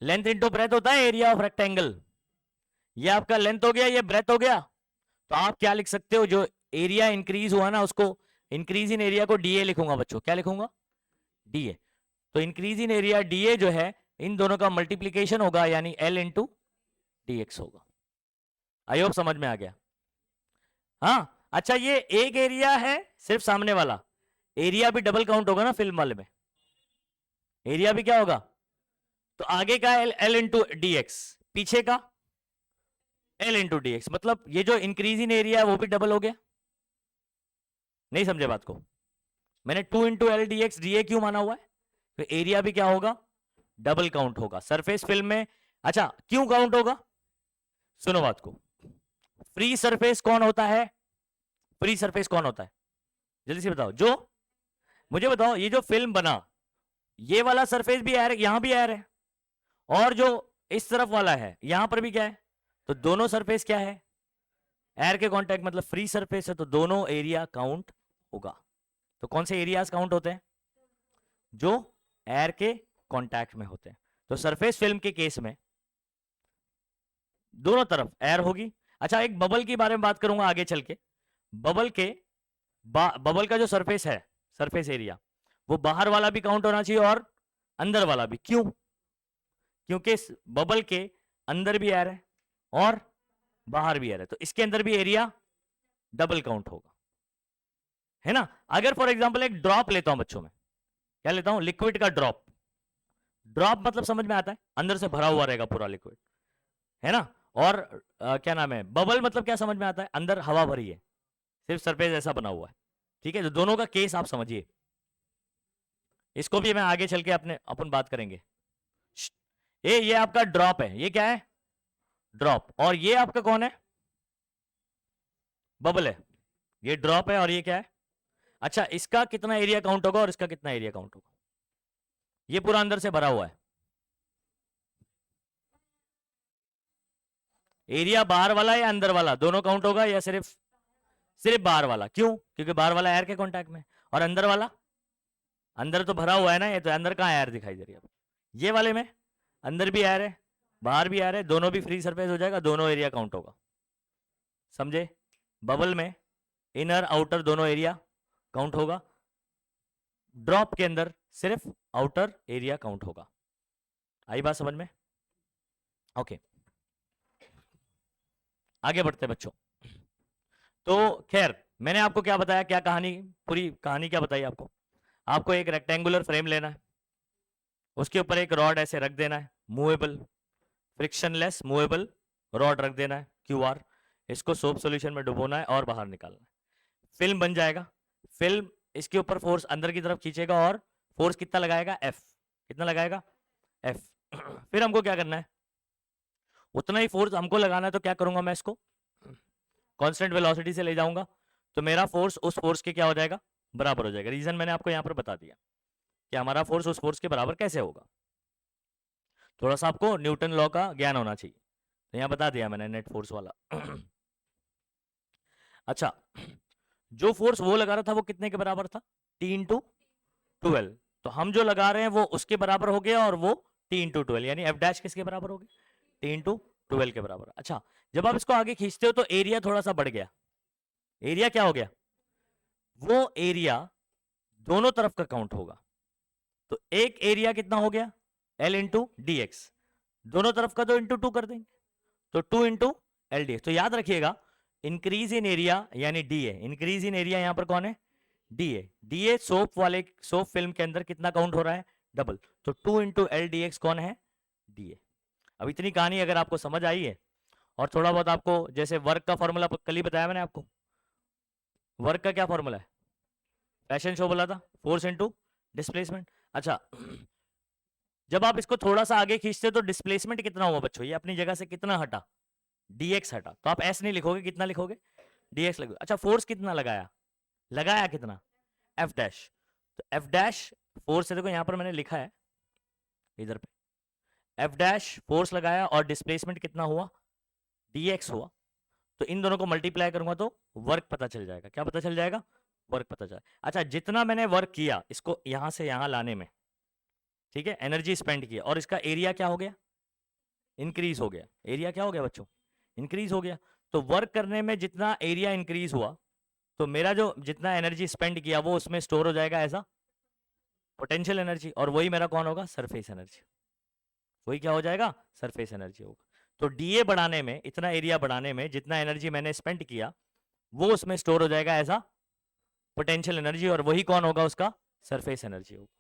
लेंथ इंटू ब्रेथ होता है एरिया ऑफ रेक्टेंगल। ये आपका लेंथ हो गया, ये ब्रेथ हो गया। तो आप क्या लिख सकते हो? जो एरिया इंक्रीज हुआ ना, उसको इंक्रीज इन एरिया को डीए लिखूंगा बच्चों। क्या लिखूंगा? डीए। तो इंक्रीज इन एरिया डीए जो है, इन दोनों का मल्टीप्लीकेशन होगा, यानी एल इंटू डीएक्स होगा। आई होप समझ में आ गया। हाँ अच्छा, ये एक एरिया है सिर्फ सामने वाला, एरिया भी डबल काउंट होगा ना फिल्म वाले में, एरिया भी क्या होगा? तो आगे का एल इंटू डीएक्स, पीछे का एल इंटू डीएक्स, मतलब ये जो इंक्रीज इन एरिया है वो भी डबल हो गया। नहीं समझे बात को? मैंने 2 into L D x D A क्यों माना हुआ है? तो एरिया भी क्या होगा? डबल काउंट होगा सरफेस फिल्म में। अच्छा क्यों काउंट होगा? सुनो बात को। फ्री सरफेस कौन होता है? फ्री सरफेस कौन होता है? जल्दी से बताओ। जो मुझे बताओ, ये जो फिल्म बना, ये वाला सरफेस भी एयर, यहां भी एयर है, और जो इस तरफ वाला है यहां पर भी क्या है? तो दोनों सरफेस क्या है? एयर के कांटेक्ट, मतलब फ्री सरफेस है, तो दोनों एरिया काउंट होगा। तो कौन से एरियाज काउंट होते हैं? जो एयर के कांटेक्ट में होते हैं। तो सरफेस फिल्म के केस में दोनों तरफ एयर होगी। अच्छा एक बबल के बारे में बात करूंगा आगे चल के। बबल का जो सरफेस है, सरफेस एरिया, वो बाहर वाला भी काउंट होना चाहिए और अंदर वाला भी। क्यों? क्योंकि बबल के अंदर भी एयर है और बाहर भी एयर है, तो इसके अंदर भी एरिया डबल काउंट होगा, है ना। अगर फॉर एग्जांपल एक ड्रॉप लेता हूं बच्चों में, क्या लेता हूं? लिक्विड का ड्रॉप। ड्रॉप मतलब समझ में आता है, अंदर से भरा हुआ रहेगा पूरा लिक्विड, है ना। और क्या नाम है? बबल मतलब क्या समझ में आता है? अंदर हवा भरी है, सिर्फ सरफेस ऐसा बना हुआ है, ठीक है। तो दोनों का केस आप समझिए, इसको भी मैं आगे चल के अपन बात करेंगे। ये आपका ड्रॉप है, ये क्या है? ड्रॉप। और ये आपका कौन है? बबल है। ये ड्रॉप है और ये क्या है? अच्छा इसका कितना एरिया काउंट होगा और इसका कितना एरिया काउंट होगा? ये पूरा अंदर से भरा हुआ है, एरिया बाहर वाला या अंदर वाला दोनों काउंट होगा, या सिर्फ बाहर वाला? क्यों? क्योंकि बाहर वाला एयर के कांटेक्ट में, और अंदर वाला, अंदर तो भरा हुआ है ना, ये तो अंदर कहां एयर दिखाई दे रही है? ये वाले में अंदर भी एयर है, बाहर भी एयर है, दोनों भी फ्री सरफेस हो जाएगा, दोनों एरिया काउंट होगा। समझे? बबल में इनर आउटर दोनों एरिया काउंट होगा, ड्रॉप के अंदर सिर्फ आउटर एरिया काउंट होगा। आई बात समझ में? ओके आगे बढ़ते हैं बच्चों। तो खैर मैंने आपको क्या बताया, क्या कहानी, पूरी कहानी क्या बताई आपको? आपको एक रेक्टेंगुलर फ्रेम लेना है, उसके ऊपर एक रॉड ऐसे रख देना है, मूवेबल, फ्रिक्शनलेस मूवेबल रॉड रख देना है QR, इसको सोप सॉल्यूशन में डुबोना है और बाहर निकालना है, फिल्म बन जाएगा। फिल्म इसके ऊपर फोर्स अंदर की तरफ खींचेगा और फोर्स कितना लगाएगा? F। कितना लगाएगा? F। फिर हमको क्या करना है? उतना ही फोर्स हमको लगाना है, तो क्या करूंगा मैं? इसको कांस्टेंट वेलोसिटी से ले जाऊंगा, तो मेरा फोर्स उस फोर्स के क्या हो जाएगा? बराबर हो जाएगा। रीजन मैंने आपको यहां पर बता दिया कि हमारा फोर्स उस फोर्स के बराबर कैसे होगा। थोड़ा सा आपको न्यूटन लॉ का ज्ञान होना चाहिए, तो यहां बता दिया मैंने नेट फोर्स वाला। अच्छा जो फोर्स वो लगा रहा था वो कितने के बराबर था? T into 12। तो हम जो लगा रहे हैं वो उसके बराबर हो गया, और वो T इंटू 12, यानी F डैश किसके बराबर हो गया? T इंटू 12 के बराबर। अच्छा जब आप इसको आगे खींचते हो तो एरिया थोड़ा सा बढ़ गया। एरिया क्या हो गया? वो एरिया दोनों तरफ का काउंट होगा। तो एक एरिया कितना हो गया? L इंटू डी एक्स, दोनों तरफ का तो इंटू 2 कर देंगे, तो 2 इंटू एल डी एक्स। तो याद रखिएगा इंक्रीज इन एरिया यानी डी है, इंक्रीज इन एरिया यहां पर कौन है? डीए सोप फिल्म के अंदर कितना काउंट हो रहा है, डबल। तो 2 इंटू एल डी एक्स कौन है, डीए। अब इतनी कहानी अगर आपको समझ आई है और थोड़ा बहुत आपको जैसे वर्क का फॉर्मूला कल ही बताया मैंने आपको, वर्क का क्या फॉर्मूला है, फैशन शो बोला था, फोर्स इंटू डिस्प्लेसमेंट। अच्छा जब आप इसको थोड़ा सा आगे खींचते तो डिस्प्लेसमेंट कितना हुआ बच्चों, ये अपनी जगह से कितना हटा, डीएक्स हटा, तो आप एस नहीं लिखोगे, कितना लिखोगे, डीएक्स लिखोगे। अच्छा फोर्स कितना लगाया, लगाया कितना, एफ डैश। तो एफ डैश फोर्स है, देखो यहां पर मैंने लिखा है इधर पे, एफ डैश फोर्स लगाया और डिस्प्लेसमेंट कितना हुआ, डीएक्स हुआ। तो इन दोनों को मल्टीप्लाई करूंगा तो वर्क पता चल जाएगा, क्या पता चल जाएगा, वर्क पता चल। अच्छा जितना मैंने वर्क किया इसको यहां से यहां लाने में, ठीक है, एनर्जी स्पेंड किया, और इसका एरिया क्या हो गया, इंक्रीज हो गया। एरिया क्या हो गया बच्चों, इंक्रीज हो गया। तो वर्क करने में जितना एरिया इंक्रीज हुआ, तो मेरा जो जितना एनर्जी स्पेंड किया वो उसमें स्टोर हो जाएगा ऐसा पोटेंशियल एनर्जी, और वही मेरा कौन होगा, सरफेस एनर्जी। वही क्या हो जाएगा, सरफेस एनर्जी होगा। तो डीए बढ़ाने में, इतना एरिया बढ़ाने में जितना एनर्जी मैंने स्पेंड किया वो उसमें स्टोर हो जाएगा ऐसा पोटेंशियल एनर्जी, और वही कौन होगा, उसका सरफेस एनर्जी होगा।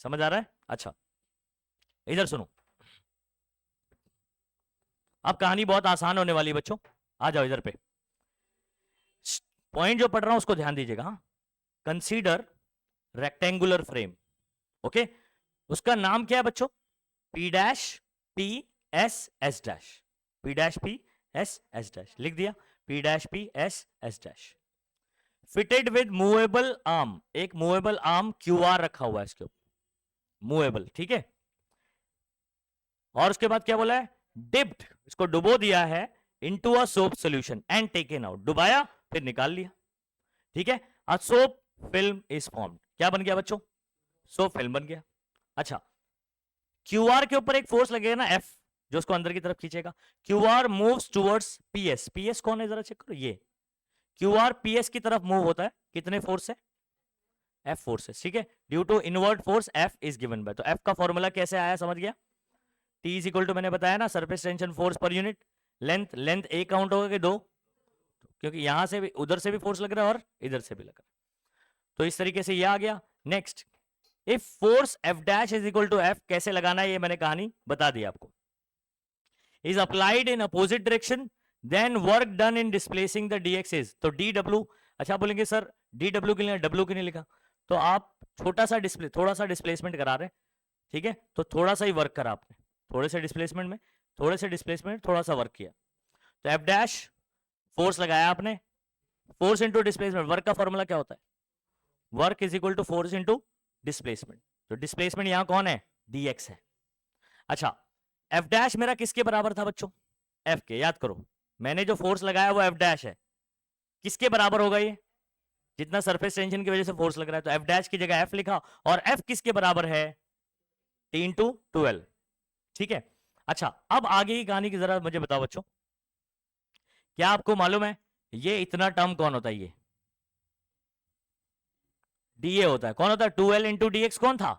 समझ आ रहा है। अच्छा इधर सुनो, अब कहानी बहुत आसान होने वाली है बच्चों, आ जाओ इधर पे, पॉइंट जो पढ़ रहा हूं उसको ध्यान दीजिएगा। हाँ, कंसीडर रेक्टेंगुलर फ्रेम, ओके, उसका नाम क्या है बच्चों, P dash P S S dash, P dash P S S dash लिख दिया, P dash P S S dash. Fitted with movable arm, एक मूवेबल आर्म क्यू आर रखा हुआ है इसके ऊपर, मूवेबल, ठीक है। और उसके बाद क्या बोला है, डिप्ड, इसको डुबो दिया है into a soap solution and taken out, डुबाया फिर निकाल लिया, ठीक है। A soap film is formed, क्या बन गया बच्चों, सोप फिल्म बन गया। अच्छा क्यूआर के ऊपर एक फोर्स लगेगा ना एफ, जो उसको अंदर की तरफ खींचेगा। QR moves towards PS, PS कौन है जरा चेक करो, ये क्यूआर पीएस की तरफ मूव होता है, कितने फोर्स से, एफ फोर्स है, ठीक है। Due to invert force F is given by, तो एफ का फॉर्मूला कैसे आया समझ गया, टी इज इक्वल टू मैंने बताया ना surface tension force per unit length, length एक काउंट होगा कि दो, क्योंकि यहां से भी उधर से भी फोर्स लग रहा है और इधर से भी लग रहा है, तो इस तरीके से ये आ गया। Next, if force F dash is equal to F, कैसे लगाना है ये मैंने कहानी बता दी आपको, is applied in opposite direction then work done in displacing the dx is, तो dw। अच्छा बोलेंगे सर dw के लिए w क्यों नहीं लिखा, तो आप छोटा सा डिस्प्ले, थोड़ा सा डिस्प्लेसमेंट करा रहे हैं, ठीक है, तो थोड़ा सा ही वर्क करा आपने, थोड़े से डिस्प्लेसमेंट में, थोड़े से डिस्प्लेसमेंट थोड़ा सा वर्क किया। तो एफ डैश फोर्स लगाया आपने, फोर्स इंटू डिस्प्लेसमेंट, वर्क का फॉर्मूला क्या होता है, work is equal to force into displacement, तो डिस्प्लेसमेंट यहां कौन है, dx है। अच्छा एफ डैश मेरा किसके बराबर था बच्चों, एफ के, याद करो मैंने जो फोर्स लगाया वो एफ डैश है, किसके बराबर होगा ये, जितना सरफेस टेंशन की वजह से फोर्स लग रहा है, तो एफ डैश की जगह एफ लिखा, और एफ किसके बराबर है, टी इंटू 12, ठीक है। अच्छा अब आगे की कहानी की जरा मुझे बताओ बच्चों, क्या आपको मालूम है ये इतना टर्म कौन होता है, ये डीए होता है, कौन होता है, 2l इंटू डीएक्स कौन था,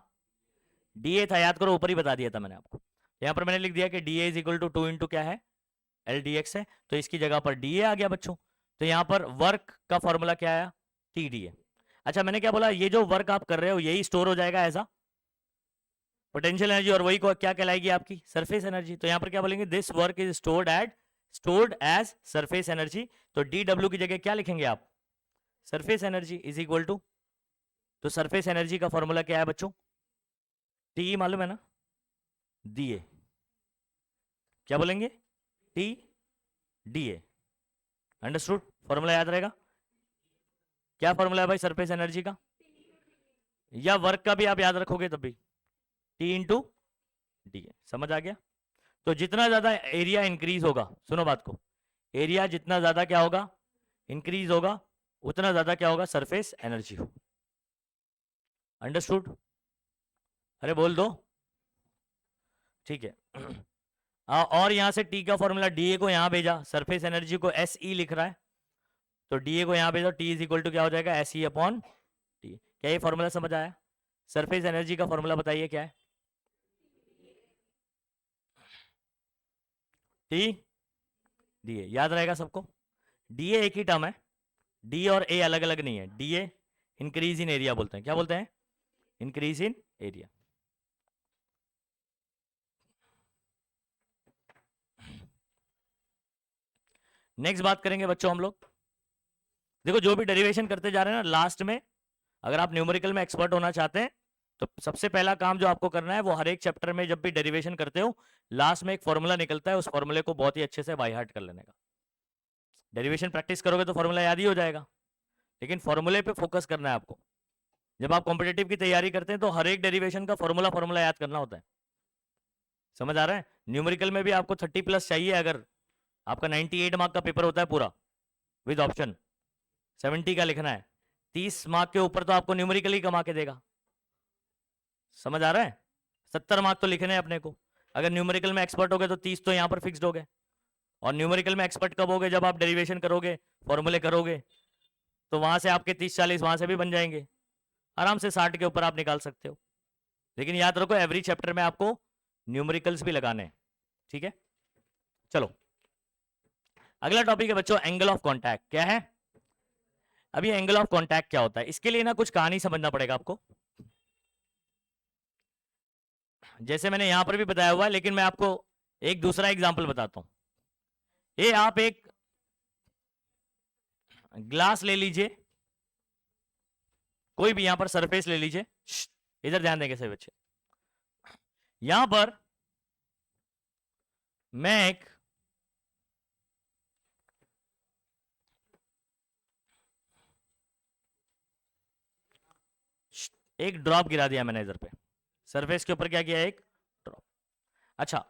डीए था, याद करो ऊपर ही बता दिया था मैंने आपको, यहां पर मैंने लिख दिया कि D A is equal to 2 into क्या है, एल डी एक्स है, तो इसकी जगह पर डीए आ गया बच्चों। तो यहां पर वर्क का फॉर्मूला क्या आया, टी डी ए। अच्छा मैंने क्या बोला, ये जो वर्क आप कर रहे हो यही स्टोर हो जाएगा ऐसा पोटेंशियल एनर्जी, और वही को क्या कहलाएगी आपकी सरफेस एनर्जी। तो यहां पर क्या बोलेंगे, this work is stored as surface energy, तो डी डब्ल्यू की जगह क्या लिखेंगे आप, surface energy is equal to, तो सरफेस एनर्जी का फॉर्मूला क्या है बच्चों, टी मालूम है ना, दिए, क्या बोलेंगे, T D A, understood, formula याद रहेगा, क्या फॉर्मूला है भाई सरफेस एनर्जी का, या वर्क का भी आप याद रखोगे तब भी, टी इंटू डी ए, समझ आ गया। तो जितना ज्यादा एरिया इंक्रीज होगा, सुनो बात को, एरिया जितना ज्यादा क्या होगा, इंक्रीज होगा, उतना ज्यादा क्या होगा, सरफेस एनर्जी हो, अंडरस्टूड, अरे बोल दो, ठीक है। और यहां से टी का फॉर्मूला, डीए को यहां भेजा, सरफेस एनर्जी को एस ई लिख रहा है, तो डीए को यहां भेजा, टी इज इक्वल टू क्या हो जाएगा, एस ई अपॉन टी। क्या ये फॉर्मूला समझ आया, सरफेस एनर्जी का फॉर्मूला बताइए क्या है, टी डीए, याद रहेगा सबको, डीए एक ही टर्म है, डी और ए अलग अलग नहीं है, डीए इंक्रीज इन एरिया बोलते हैं। क्या बोलते हैं? Increase in area. नेक्स्ट बात करेंगे बच्चों हम लोग, देखो जो भी डेरिवेशन करते जा रहे हैं ना, लास्ट में अगर आप न्यूमेरिकल में एक्सपर्ट होना चाहते हैं तो सबसे पहला काम जो आपको करना है वो हर एक चैप्टर में जब भी डेरिवेशन करते हो लास्ट में एक फॉर्मूला निकलता है, उस फॉर्मूले को बहुत ही अच्छे से बाय हार्ट कर लेने का। डेरिवेशन प्रैक्टिस करोगे तो फॉर्मूला याद ही हो जाएगा, लेकिन फॉर्मूले पे फोकस करना है आपको। जब आप कॉम्पिटेटिव की तैयारी करते हैं तो हर एक डेरिवेशन का फॉर्मूला याद करना होता है। समझ आ रहा है? न्यूमेरिकल में भी आपको 30+ चाहिए, अगर आपका 98 मार्क का पेपर होता है पूरा विद ऑप्शन, 70 का लिखना है, 30 मार्क के ऊपर तो आपको न्यूमेरिकल ही कमा के देगा। समझ आ रहा है? 70 मार्क तो लिखने हैं अपने को। अगर न्यूमेरिकल में एक्सपर्ट हो गए तो 30 तो यहाँ पर फिक्स्ड हो गए। और न्यूमेरिकल में एक्सपर्ट कब होगे? जब आप डेरिवेशन करोगे, फॉर्मूले करोगे, तो वहां से आपके 30-40 वहां से भी बन जाएंगे, आराम से 60 के ऊपर आप निकाल सकते हो। लेकिन याद रखो एवरी चैप्टर में आपको न्यूमेरिकल्स भी लगाने हैं, ठीक है? चलो अगला टॉपिक है बच्चों एंगल ऑफ कॉन्टैक्ट। क्या है? अभी एंगल ऑफ कॉन्टैक्ट क्या होता है, इसके लिए ना कुछ कहानी समझना पड़ेगा आपको। जैसे मैंने यहां पर भी बताया हुआ है, लेकिन मैं आपको एक दूसरा एग्जांपल बताता हूं। ये आप एक ग्लास ले लीजिए, कोई भी यहां पर सरफेस ले लीजिए, इधर ध्यान देंगे सभी बच्चे। यहां पर मैं एक ड्रॉप गिरा दिया मैंने इधर पे, सरफेस के ऊपर क्या किया? एक ड्रॉप। अच्छा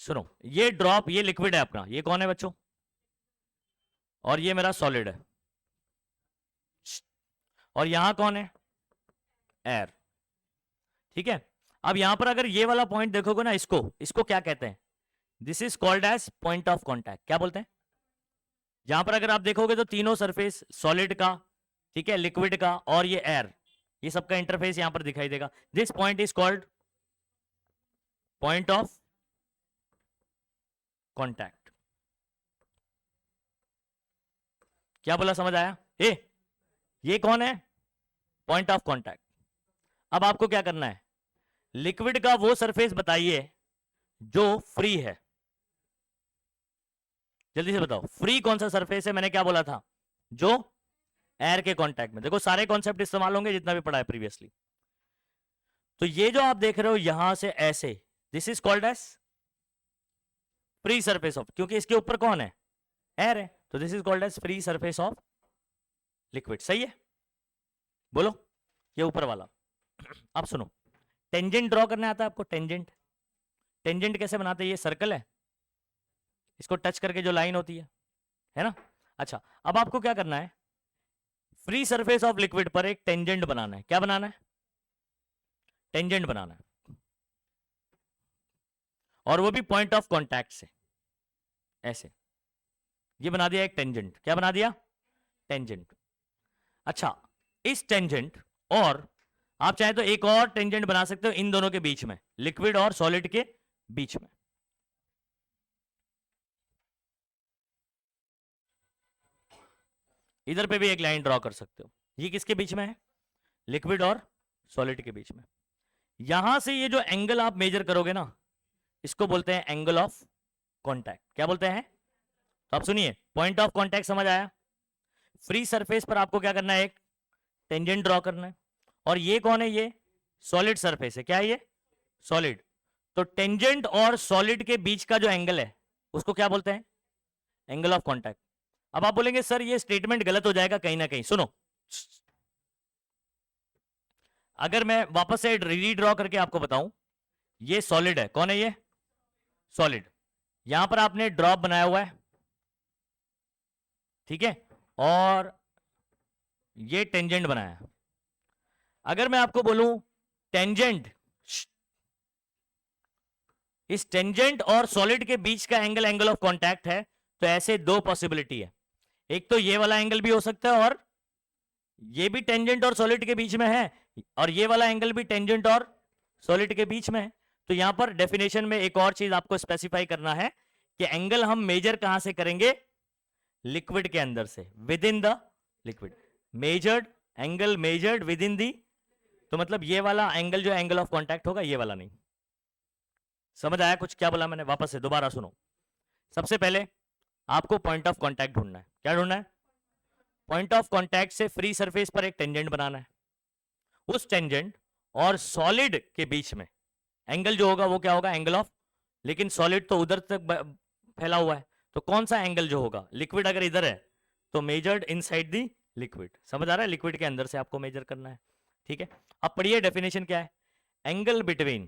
सुनो, ये ड्रॉप, ये लिक्विड है अपना, ये कौन है बच्चों? और ये मेरा सॉलिड है। और यहां कौन है? एयर। ठीक है, अब यहां पर अगर ये वाला पॉइंट देखोगे ना, इसको इसको क्या कहते हैं? This is called as point of contact. क्या बोलते हैं? यहां पर अगर आप देखोगे तो तीनों सरफेस, सॉलिड का, ठीक है, लिक्विड का और ये एयर, ये सबका इंटरफेस यहां पर दिखाई देगा। This point is called point of contact. क्या बोला, समझ आया? ये कौन है? Point of contact. अब आपको क्या करना है? लिक्विड का वो सरफेस बताइए जो फ्री है। जल्दी से बताओ, फ्री कौन सा सरफेस है? मैंने क्या बोला था? जो एयर के कांटेक्ट में। देखो सारे कॉन्सेप्ट इस्तेमाल होंगे जितना भी पढ़ा है प्रीवियसली। तो ये जो आप देख रहे हो यहां से ऐसे, this is called as free surface of, क्योंकि इसके ऊपर कौन है? एयर है, तो this is called as free surface of liquid. सही है? बोलो, ये ऊपर वाला। अब सुनो, टेंजेंट ड्रॉ करने आता है आपको? टेंजेंट, टेंजेंट कैसे बनाते हैं? ये सर्कल है, इसको टच करके जो लाइन होती है ना? अच्छा, अब आपको क्या करना है? फ्री सरफेस ऑफ लिक्विड पर एक टेंजेंट बनाना है। क्या बनाना है? टेंजेंट बनाना है, और वो भी पॉइंट ऑफ कॉन्टैक्ट से ऐसे। ये बना दिया एक टेंजेंट। क्या बना दिया? टेंजेंट। अच्छा, इस टेंजेंट, और आप चाहे तो एक और टेंजेंट बना सकते हो इन दोनों के बीच में, लिक्विड और सॉलिड के बीच में। इधर पे भी एक लाइन ड्रॉ कर सकते हो। ये किसके बीच में है? लिक्विड और सॉलिड के बीच में। यहां से ये जो एंगल आप मेजर करोगे ना, इसको बोलते हैं एंगल ऑफ कॉन्टैक्ट। क्या बोलते हैं? तो आप सुनिए, पॉइंट ऑफ कॉन्टैक्ट समझ आया? फ्री सरफेस पर आपको क्या करना है? एक टेंजेंट ड्रॉ करना है। और ये कौन है? ये सॉलिड सरफेस है। क्या है ये? सॉलिड। तो टेंजेंट और सॉलिड के बीच का जो एंगल है उसको क्या बोलते हैं? Angle of contact. अब आप बोलेंगे सर ये स्टेटमेंट गलत हो जाएगा कहीं ना कहीं। सुनो, अगर मैं वापस से रीड्रॉ करके आपको बताऊं, ये सॉलिड है। कौन है ये? सॉलिड। यहां पर आपने ड्रॉप बनाया हुआ है, ठीक है, और ये टेंजेंट बनाया है। अगर मैं आपको बोलूं टेंजेंट, इस टेंजेंट और सॉलिड के बीच का एंगल एंगल ऑफ कॉन्टैक्ट है, तो ऐसे दो पॉसिबिलिटी है। एक तो ये वाला एंगल भी हो सकता है, और ये भी टेंजेंट और सॉलिड के बीच में है, और ये वाला एंगल भी टेंजेंट और सॉलिड के बीच में है। तो यहां पर डेफिनेशन में एक और चीज आपको स्पेसिफाई करना है कि एंगल हम मेजर कहां से करेंगे? लिक्विड के अंदर से, within the liquid. Measured, angle measured within the, तो मतलब ये वाला एंगल जो एंगल ऑफ कांटेक्ट होगा, ये वाला नहीं। समझ आया कुछ क्या बोला मैंने? वापस से दोबारा सुनो। सबसे पहले आपको पॉइंट ऑफ कांटेक्ट ढूंढना है। क्या ढूंढना है? पॉइंट ऑफ कांटेक्ट से फ्री सरफेस पर एक टेंजेंट बनाना है। उस टेंजेंट और सॉलिड के बीच में एंगल जो होगा वो क्या होगा? एंगल ऑफ, लेकिन सॉलिड तो उधर तक फैला हुआ है, तो कौन सा एंगल जो होगा? लिक्विड अगर इधर है तो मेजर्ड इनसाइड दी लिक्विड। समझ आ रहा है? लिक्विड के अंदर से आपको मेजर करना है। ठीक है, अब पढ़िए डेफिनेशन क्या है। Angle between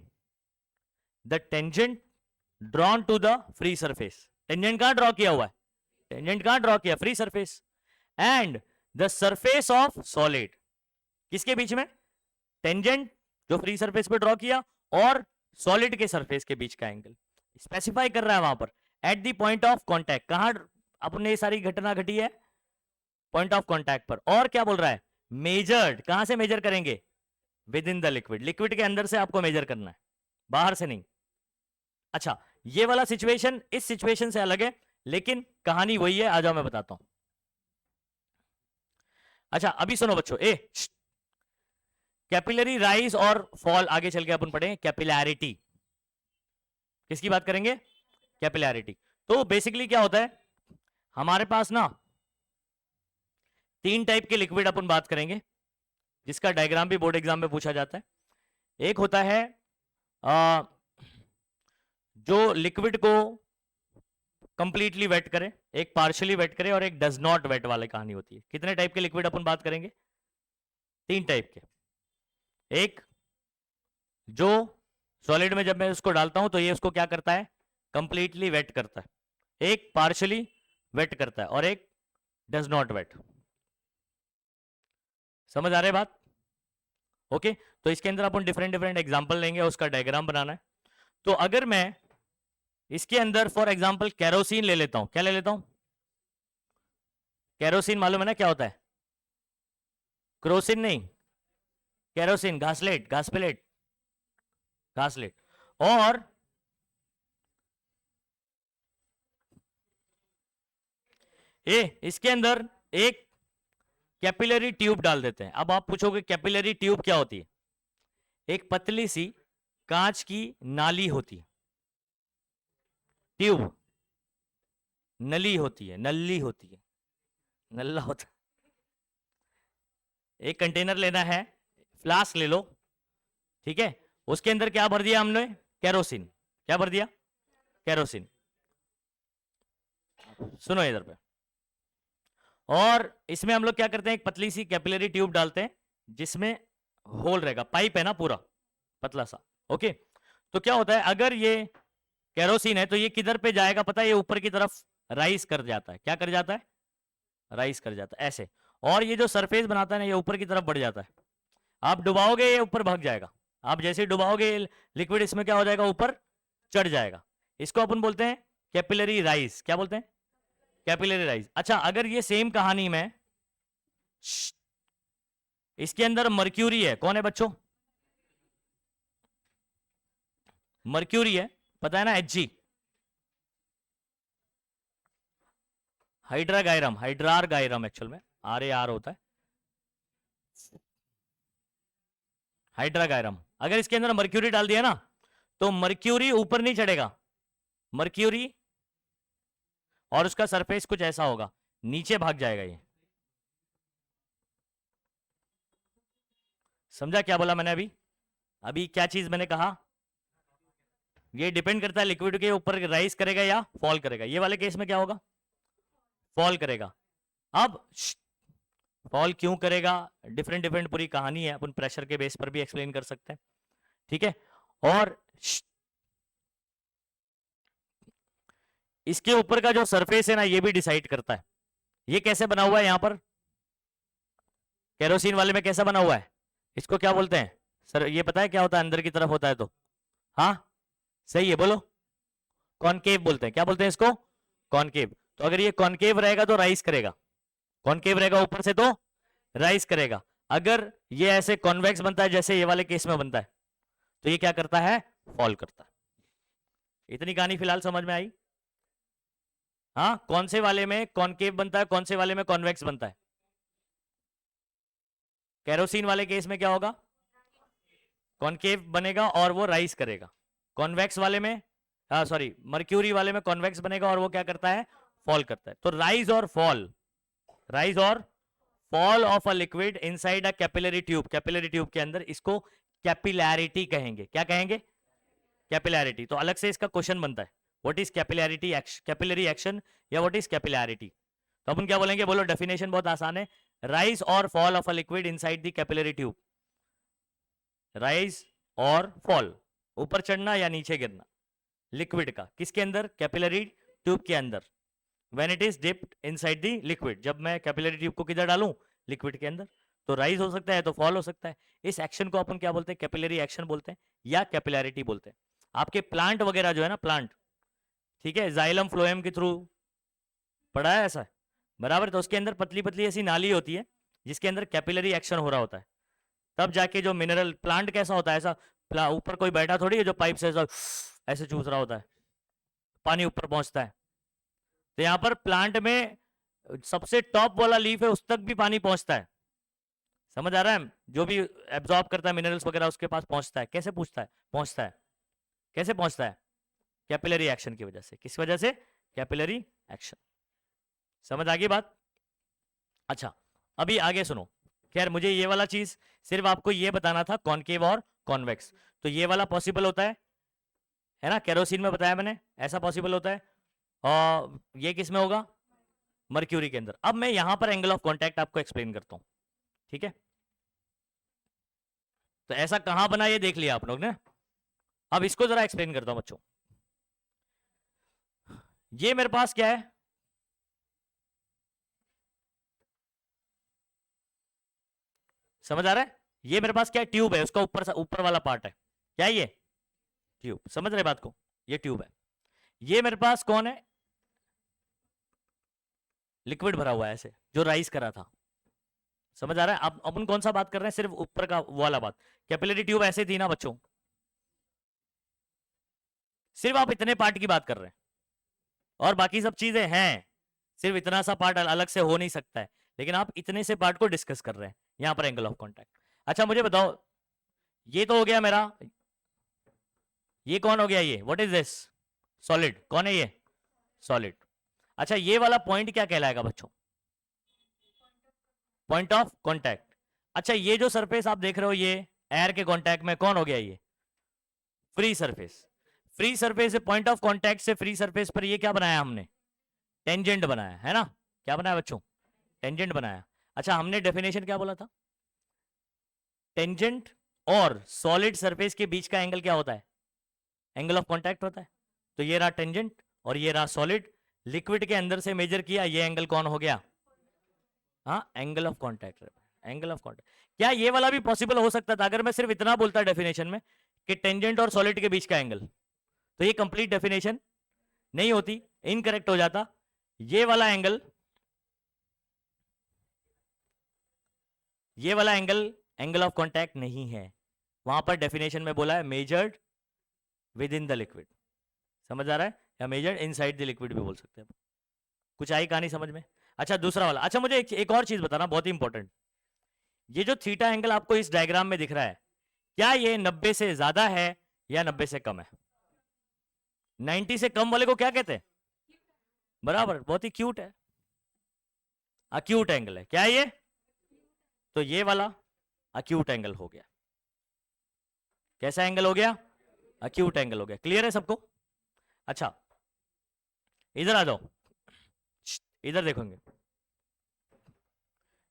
the tangent drawn to the free surface. Tangent कहां ड्रॉ किया हुआ है? टेंजेंट कहां ड्रॉ किया? Free surface. And the surface of solid, किसके बीच में? टेंजेंट जो फ्री सरफेस पे ड्रॉ किया और सॉलिड के सरफेस के बीच का एंगल स्पेसिफाई कर रहा है वहां पर। At the point of contact, कहां अपने ये सारी घटना घटी है? पॉइंट ऑफ कांटेक्ट पर। और क्या बोल रहा है? मेजर्ड, कहां से मेजर करेंगे? With in the liquid. Liquid के अंदर से आपको मेजर करना है, बाहर से नहीं। अच्छा, ये वाला सिचुएशन इस सिचुएशन से अलग है, लेकिन कहानी वही है। आ जाओ मैं बताता हूं। अच्छा अभी सुनो बच्चों, कैपिलरी राइज और फॉल आगे चल के अपन पढ़ें। कैपिलैरिटी, किसकी बात करेंगे? कैपिलैरिटी। तो बेसिकली क्या होता है, हमारे पास ना 3 टाइप के लिक्विड अपन बात करेंगे, जिसका डायग्राम भी बोर्ड एग्जाम में पूछा जाता है। एक होता है जो लिक्विड को कंप्लीटली वेट करे, एक पार्शियली वेट करे, और एक डज नॉट वेट वाली कहानी होती है। कितने टाइप के लिक्विड अपन बात करेंगे? 3 टाइप के। एक जो सॉलिड में जब मैं उसको डालता हूं तो ये उसको क्या करता है? कंप्लीटली वेट करता है। एक पार्शियली वेट करता है और एक डज नॉट वेट। समझ आ रहा है बात? ओके, तो इसके अंदर अपन डिफरेंट डिफरेंट एग्जांपल लेंगे, उसका डायग्राम बनाना है। तो अगर मैं इसके अंदर फॉर एग्जांपल केरोसिन ले लेता हूं, क्या ले लेता हूं? केरोसिन मालूम है ना क्या होता है? क्रोसिन नहीं, केरोसिन, घासलेट, घासपेलेट, घासलेट। और इसके अंदर एक कैपिलरी ट्यूब डाल देते हैं। अब आप पूछोगे कैपिलरी ट्यूब क्या होती है? एक पतली सी कांच की नाली होती है। ट्यूब नली होती है, नली होती है, नल्ला होता है। एक कंटेनर लेना है, फ्लास्क ले लो, ठीक है, उसके अंदर क्या भर दिया हमने? केरोसिन। क्या भर दिया? केरोसिन। सुनो इधर पे। और इसमें हम लोग क्या करते हैं? एक पतली सी कैपिलरी ट्यूब डालते हैं, जिसमें होल रहेगा, पाइप है ना पूरा पतला सा। ओके, तो क्या होता है, अगर ये केरोसिन है तो ये किधर पे जाएगा पता है? ये ऊपर की तरफ राइज कर जाता है। क्या कर जाता है? राइज कर जाता है ऐसे। और ये जो सरफेस बनाता है ना, ये ऊपर की तरफ बढ़ जाता है। आप डुबाओगे ये ऊपर भाग जाएगा। आप जैसे ही डुबाओगे लिक्विड इसमें क्या हो जाएगा? ऊपर चढ़ जाएगा। इसको अपन बोलते हैं कैपिलरी राइज। क्या बोलते हैं? Capillary rise. अच्छा, अगर ये सेम कहानी में इसके अंदर मर्क्यूरी है, कौन है बच्चों? मर्क्यूरी है, पता है ना? Hg, हाइड्रागायरम, हाइड्रार गायरम एक्चुअल में RAR होता है, हाइड्रागायरम। अगर इसके अंदर मर्क्यूरी डाल दिया ना, तो मर्क्यूरी ऊपर नहीं चढ़ेगा। मर्क्यूरी और उसका सरफेस कुछ ऐसा होगा, नीचे भाग जाएगा ये। समझा क्या बोला मैंने अभी? अभी क्या चीज मैंने कहा? ये डिपेंड करता है लिक्विड के ऊपर राइज करेगा या फॉल करेगा। ये वाले केस में क्या होगा? फॉल करेगा। अब फॉल क्यों करेगा? डिफरेंट डिफरेंट पूरी कहानी है, अपन प्रेशर के बेस पर भी एक्सप्लेन कर सकते हैं, ठीक है। और इसके ऊपर का जो सरफेस है ना, ये भी डिसाइड करता है। ये कैसे बना हुआ है? यहां पर केरोसिन वाले में कैसा बना हुआ है? इसको क्या बोलते हैं सर? ये पता है क्या होता है अंदर की तरफ होता है तो? हाँ सही है, बोलो। कॉनकेव बोलते हैं। क्या बोलते हैं इसको? कॉनकेव। तो अगर ये कॉनकेव रहेगा तो राइज करेगा, कॉनकेव रहेगा ऊपर से तो राइज करेगा। अगर ये ऐसे कॉन्वेक्स बनता है जैसे ये वाले केस में बनता है, तो ये क्या करता है? फॉल करता है। इतनी कहानी फिलहाल समझ में आई? हाँ, कौन से वाले में कॉनकेव बनता है, कौन से वाले में कॉन्वेक्स बनता है? केरोसिन वाले केस में क्या होगा, कॉनकेव बनेगा और वो राइज करेगा। कॉन्वेक्स वाले में, सॉरी, मर्क्यूरी वाले में कॉन्वेक्स बनेगा और वो क्या करता है, फॉल करता है। तो राइज और फॉल, राइज और fall of a liquid inside a capillary tube, capillary tube के अंदर, इसको कैपिलैरिटी कहेंगे। क्या कहेंगे, कैपिलैरिटी। तो अलग से इसका क्वेश्चन बनता है, what is capillarity action, capillary action, या व्हाट इज कैपिलैरिटी। तो अपन क्या बोलेंगे, बोलो, डेफिनेशन बहुत आसान है, राइज और fall of a liquid inside the capillary tube. Rise और फॉल, ऊपर चढ़ना या नीचे गिरना लिक्विड का, किसके अंदर, कैपिलरी ट्यूब के अंदर। When it is dipped inside the liquid, जब मैं कैपिलरी ट्यूब को किधर डालूं, लिक्विड के अंदर, तो राइज हो सकता है तो फॉल हो सकता है। इस एक्शन को अपन क्या बोलते हैं, कैपिलरी एक्शन बोलते हैं या कैपिलैरिटी बोलते हैं। आपके प्लांट वगैरह जो है ना, प्लांट, ठीक है, जाइलम फ्लोएम के थ्रू पढ़ा है ऐसा, बराबर। तो उसके अंदर पतली पतली ऐसी नाली होती है जिसके अंदर कैपिलरी एक्शन हो रहा होता है, तब जाके जो मिनरल, प्लांट कैसा होता है, ऐसा ऊपर कोई बैठा थोड़ी है जो पाइप से ऐसा ऐसे चूस रहा होता है, पानी ऊपर पहुंचता है। तो यहां पर प्लांट में सबसे टॉप वाला लीफ है, उस तक भी पानी पहुंचता है, समझ आ रहा है, जो भी एब्जॉर्ब करता है मिनरल्स वगैरह उसके पास पहुंचता है। कैसे पूछता है, पहुंचता है, कैसे पहुंचता है, कैपिलरी एक्शन की वजह से। किस वजह से, कैपिलरी एक्शन। समझ आ गई बात। अच्छा, अभी आगे सुनो। खैर, मुझे ये वाला चीज सिर्फ आपको ये बताना था, कॉनकेव और कॉन्वेक्स। तो ये वाला पॉसिबल होता है ना, केरोसिन में बताया मैंने, ऐसा पॉसिबल होता है। और ये किस में होगा, मर्क्यूरी के अंदर। अब मैं यहां पर एंगल ऑफ कॉन्टैक्ट आपको एक्सप्लेन करता हूं, ठीक है। तो ऐसा कहां बना ये देख लिया आप लोग ने, अब इसको जरा एक्सप्लेन करता हूं बच्चों। ये मेरे पास क्या है, समझ आ रहा है, ये मेरे पास क्या है, ट्यूब है, उसका ऊपर वाला पार्ट है, क्या है ये, ट्यूब। समझ रहे बात को, ये ट्यूब है। ये मेरे पास कौन है, लिक्विड भरा हुआ है ऐसे, जो राइज करा था। समझ आ रहा है। अब अपन कौन सा बात कर रहे हैं, सिर्फ ऊपर का वाला बात। कैपिलरी ट्यूब ऐसे थी ना बच्चों, सिर्फ आप इतने पार्ट की बात कर रहे हैं, और बाकी सब चीजें हैं, सिर्फ इतना सा पार्ट अलग से हो नहीं सकता है, लेकिन आप इतने से पार्ट को डिस्कस कर रहे हैं यहां पर एंगल ऑफ कॉन्टैक्ट। अच्छा, मुझे बताओ, ये तो हो गया मेरा, ये कौन हो गया, ये व्हाट इज दिस, सॉलिड। कौन है ये, सॉलिड। अच्छा, ये वाला पॉइंट क्या कहलाएगा बच्चों, पॉइंट ऑफ कॉन्टैक्ट। अच्छा, ये जो सरफेस आप देख रहे हो, ये एयर के कॉन्टैक्ट में कौन हो गया, ये फ्री सरफेस। फ्री सरफेस से पॉइंट ऑफ कॉन्टैक्ट से फ्री सरफेस पर ये क्या बनाया हमने, टेंजेंट बनाया है ना। क्या बनाया बच्चों, टेंजेंट बनाया। अच्छा, हमने डेफिनेशन क्या बोला था, टेंजेंट और सॉलिड सरफेस के बीच का एंगल क्या होता है, एंगल ऑफ कॉन्टैक्ट होता है। तो ये रहा टेंजेंट और ये रहा सॉलिड, लिक्विड के अंदर से मेजर किया, ये एंगल कौन हो गया, हाँ, angle of contact. Angle of contact, क्या ये वाला भी पॉसिबल हो सकता था अगर मैं सिर्फ इतना बोलता डेफिनेशन में कि टेंजेंट और सॉलिड के बीच का एंगल, तो ये कंप्लीट डेफिनेशन नहीं होती, इनकरेक्ट हो जाता। ये वाला एंगल, ये वाला एंगल एंगल ऑफ कॉन्टैक्ट नहीं है, वहां पर डेफिनेशन में बोला है measured within the liquid. समझ आ रहा है, या मेजर्ड इनसाइड द लिक्विड भी बोल सकते हैं। कुछ आई कहानी समझ में। अच्छा, दूसरा वाला। अच्छा, मुझे एक और चीज बताना, बहुत ही इंपॉर्टेंट। ये जो थीटा एंगल आपको इस डायग्राम में दिख रहा है, क्या ये 90 से ज्यादा है या 90 से कम है। 90 से कम वाले को क्या कहते हैं, बराबर, बहुत ही क्यूट है, अक्यूट एंगल है। क्या है ये, तो ये वाला अक्यूट एंगल हो गया। कैसा एंगल हो गया, अक्यूट एंगल हो गया। क्लियर है सबको। अच्छा, इधर आ जाओ, इधर देखोगे,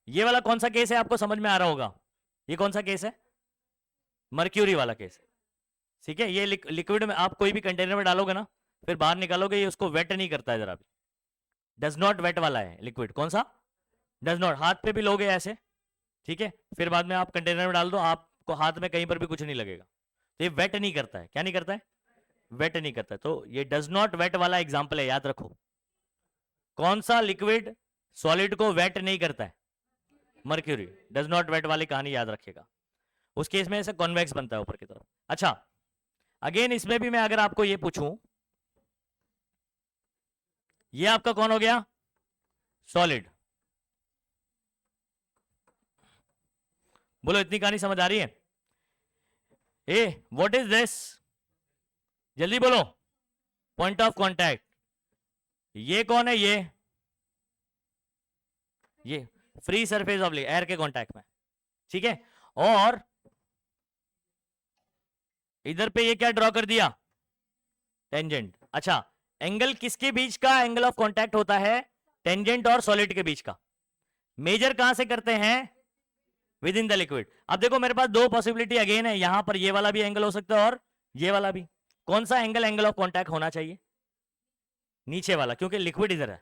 ये वाला कौन सा केस है, आपको समझ में आ रहा होगा। ये कौन सा केस है, मर्क्यूरी वाला केस है, ठीक है। ये लिक्विड में आप कोई भी कंटेनर में डालोगे ना, फिर बाहर निकालोगे, ये उसको वेट नहीं करता है जरा भी, डज नॉट वेट वाला है लिक्विड। कौन सा, डज नॉट। हाथ पे भी लोगे ऐसे, ठीक है, फिर बाद में आप कंटेनर में डाल दो, आपको हाथ में कहीं पर भी कुछ नहीं लगेगा। तो ये वेट नहीं करता है, क्या नहीं करता है, वेट नहीं करता है। तो ये डज नॉट वेट वाला एग्जाम्पल है, याद रखो। कौन सा लिक्विड सॉलिड को वेट नहीं करता है, मर्क्यूरी। डज नॉट वेट वाली कहानी याद रखिएगा। उस केस में ऐसे कॉन्वेक्स बनता है ऊपर की तरफ। अच्छा, अगेन इसमें भी मैं अगर आपको ये पूछूं, ये आपका कौन हो गया, सॉलिड, बोलो इतनी कहानी समझ आ रही है? ए व्हाट इज दिस, जल्दी बोलो। Point of contact. ये कौन है? ये फ्री सरफेस ऑफ एयर के कांटेक्ट में, ठीक है। और इधर पे ये क्या ड्रॉ कर दिया? टेंजेंट। अच्छा, एंगल किसके बीच का एंगल ऑफ कांटेक्ट होता है? टेंजेंट और सॉलिड के बीच का। मेजर कहां से करते हैं? With in the liquid. अब देखो मेरे पास दो पॉसिबिलिटी अगेन है, यहां पर ये वाला भी एंगल हो सकता है और ये वाला भी। कौन सा एंगल ऑफ कांटेक्ट होना चाहिए? नीचे वाला, क्योंकि लिक्विड इधर है,